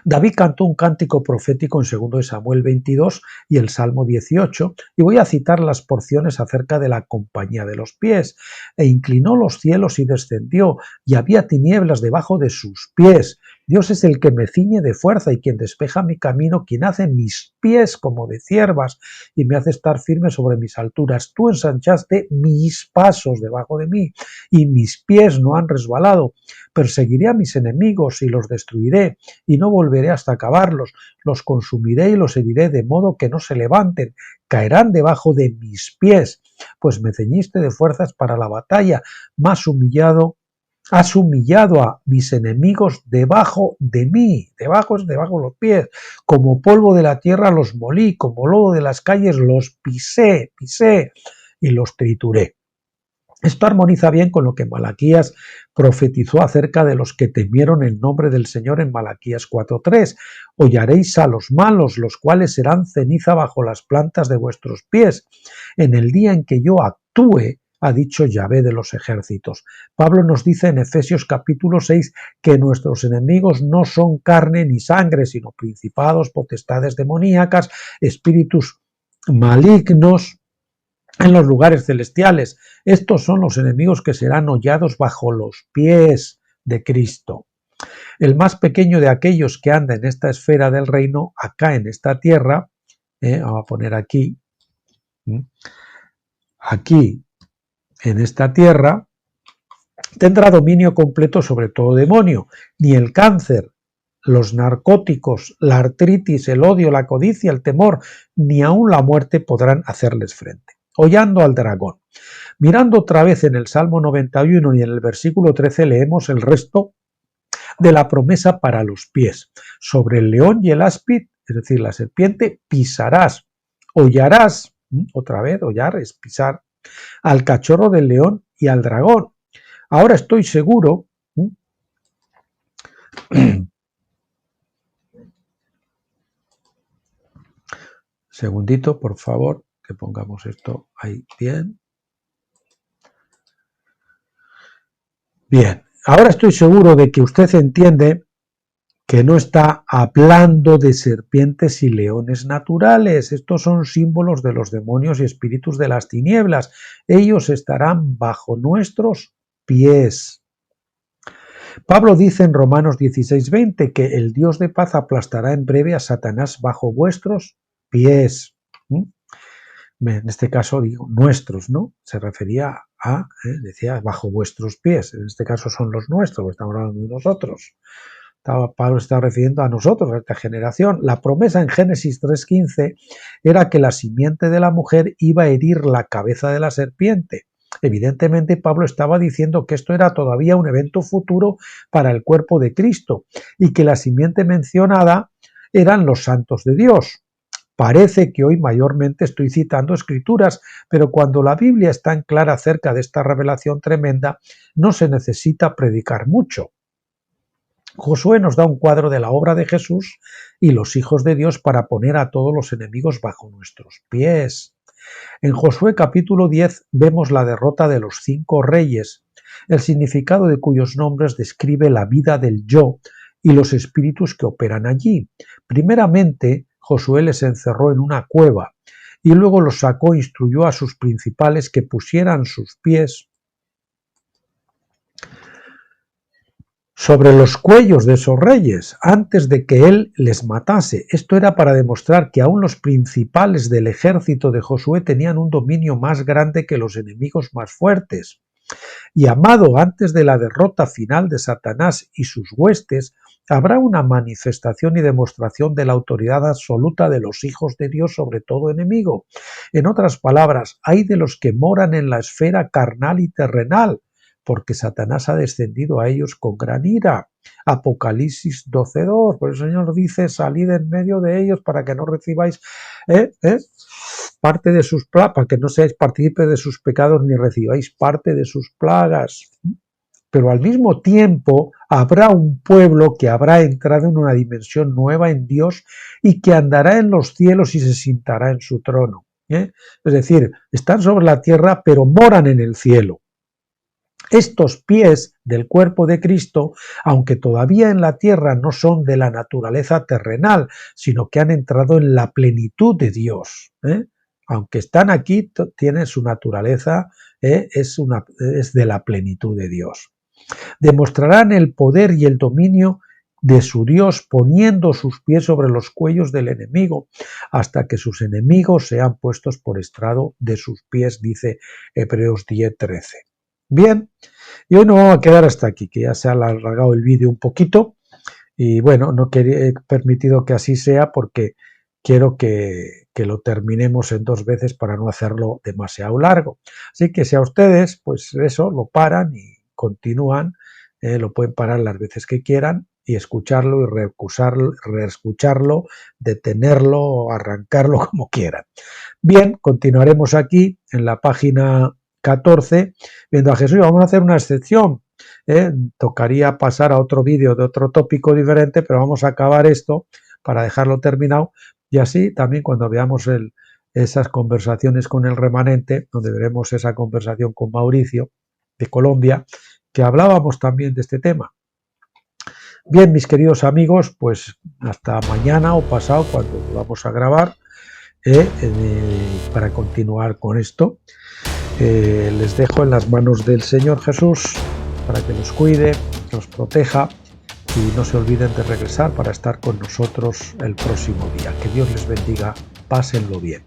David cantó un cántico profético en 2 Samuel 22 y el Salmo 18, y voy a citar las porciones acerca de la compañía de los pies. E inclinó los cielos y descendió, y había tinieblas debajo de sus pies. Dios es el que me ciñe de fuerza y quien despeja mi camino, quien hace mis pies como de ciervas y me hace estar firme sobre mis alturas. Tú ensanchaste mis pasos debajo de mí y mis pies no han resbalado. Perseguiré a mis enemigos y los destruiré y no volveré hasta acabarlos. Los consumiré y los heriré de modo que no se levanten. Caerán debajo de mis pies, pues me ceñiste de fuerzas para la batalla. Has humillado a mis enemigos debajo de mí, debajo los pies, como polvo de la tierra los molí, como lodo de las calles los pisé y los trituré. Esto armoniza bien con lo que Malaquías profetizó acerca de los que temieron el nombre del Señor en Malaquías 4:3. Hollaréis a los malos, los cuales serán ceniza bajo las plantas de vuestros pies. En el día en que yo actúe, ha dicho Yahvé de los ejércitos. Pablo nos dice en Efesios capítulo 6 que nuestros enemigos no son carne ni sangre, sino principados, potestades demoníacas, espíritus malignos en los lugares celestiales. Estos son los enemigos que serán hollados bajo los pies de Cristo. El más pequeño de aquellos que anda en esta esfera del reino, acá en esta tierra, vamos a poner aquí en esta tierra, tendrá dominio completo sobre todo demonio. Ni el cáncer, los narcóticos, la artritis, el odio, la codicia, el temor, ni aun la muerte podrán hacerles frente. Hollando al dragón. Mirando otra vez en el Salmo 91 y en el versículo 13 leemos el resto de la promesa para los pies. Sobre el león y el áspid, es decir, la serpiente, pisarás, hollarás, otra vez, hollar es pisar, al cachorro del león y al dragón. Ahora estoy seguro, segundito, por favor, que pongamos esto ahí bien. Bien, ahora estoy seguro de que usted entiende que no está hablando de serpientes y leones naturales. Estos son símbolos de los demonios y espíritus de las tinieblas. Ellos estarán bajo nuestros pies. Pablo dice en Romanos 16:20 que el Dios de paz aplastará en breve a Satanás bajo vuestros pies. En este caso digo nuestros, ¿no? Se refería a, decía, bajo vuestros pies. En este caso son los nuestros, estamos hablando de nosotros. Pablo está refiriendo a nosotros, a esta generación. La promesa en Génesis 3:15 era que la simiente de la mujer iba a herir la cabeza de la serpiente. Evidentemente, Pablo estaba diciendo que esto era todavía un evento futuro para el cuerpo de Cristo y que la simiente mencionada eran los santos de Dios. Parece que hoy mayormente estoy citando escrituras, pero cuando la Biblia está en clara acerca de esta revelación tremenda, no se necesita predicar mucho. Josué nos da un cuadro de la obra de Jesús y los hijos de Dios para poner a todos los enemigos bajo nuestros pies. En Josué capítulo 10 vemos la derrota de los 5 reyes, el significado de cuyos nombres describe la vida del yo y los espíritus que operan allí. Primeramente, Josué les encerró en una cueva y luego los sacó e instruyó a sus principales que pusieran sus pies sobre los cuellos de esos reyes antes de que él les matase. Esto era para demostrar que aún los principales del ejército de Josué tenían un dominio más grande que los enemigos más fuertes. Y amado, antes de la derrota final de Satanás y sus huestes, habrá una manifestación y demostración de la autoridad absoluta de los hijos de Dios sobre todo enemigo. En otras palabras, hay de los que moran en la esfera carnal y terrenal, porque Satanás ha descendido a ellos con gran ira. Apocalipsis 12:2, por el Señor dice, salid en medio de ellos para que no recibáis parte de sus plagas, para que no seáis partícipes de sus pecados ni recibáis parte de sus plagas. Pero al mismo tiempo habrá un pueblo que habrá entrado en una dimensión nueva en Dios y que andará en los cielos y se sentará en su trono. Es decir, están sobre la tierra pero moran en el cielo. Estos pies del cuerpo de Cristo, aunque todavía en la tierra no son de la naturaleza terrenal, sino que han entrado en la plenitud de Dios. Aunque están aquí, tienen su naturaleza, es de la plenitud de Dios. Demostrarán el poder y el dominio de su Dios poniendo sus pies sobre los cuellos del enemigo, hasta que sus enemigos sean puestos por estrado de sus pies, dice Hebreos 10:13. Bien, y hoy nos vamos a quedar hasta aquí, que ya se ha alargado el vídeo un poquito y bueno, no he permitido que así sea porque quiero que lo terminemos en 2 veces para no hacerlo demasiado largo. Así que si a ustedes, pues eso, lo paran y continúan, lo pueden parar las veces que quieran y escucharlo y reescucharlo, detenerlo, arrancarlo como quieran. Bien, continuaremos aquí en la página 14, viendo a Jesús. Vamos a hacer una excepción. Tocaría pasar a otro vídeo de otro tópico diferente, pero vamos a acabar esto para dejarlo terminado y así también cuando veamos esas conversaciones con el remanente, donde veremos esa conversación con Mauricio de Colombia, que hablábamos también de este tema. Bien, mis queridos amigos, pues hasta mañana o pasado cuando vamos a grabar para continuar con esto. Les dejo en las manos del Señor Jesús para que los cuide, los proteja y no se olviden de regresar para estar con nosotros el próximo día. Que Dios les bendiga, pásenlo bien.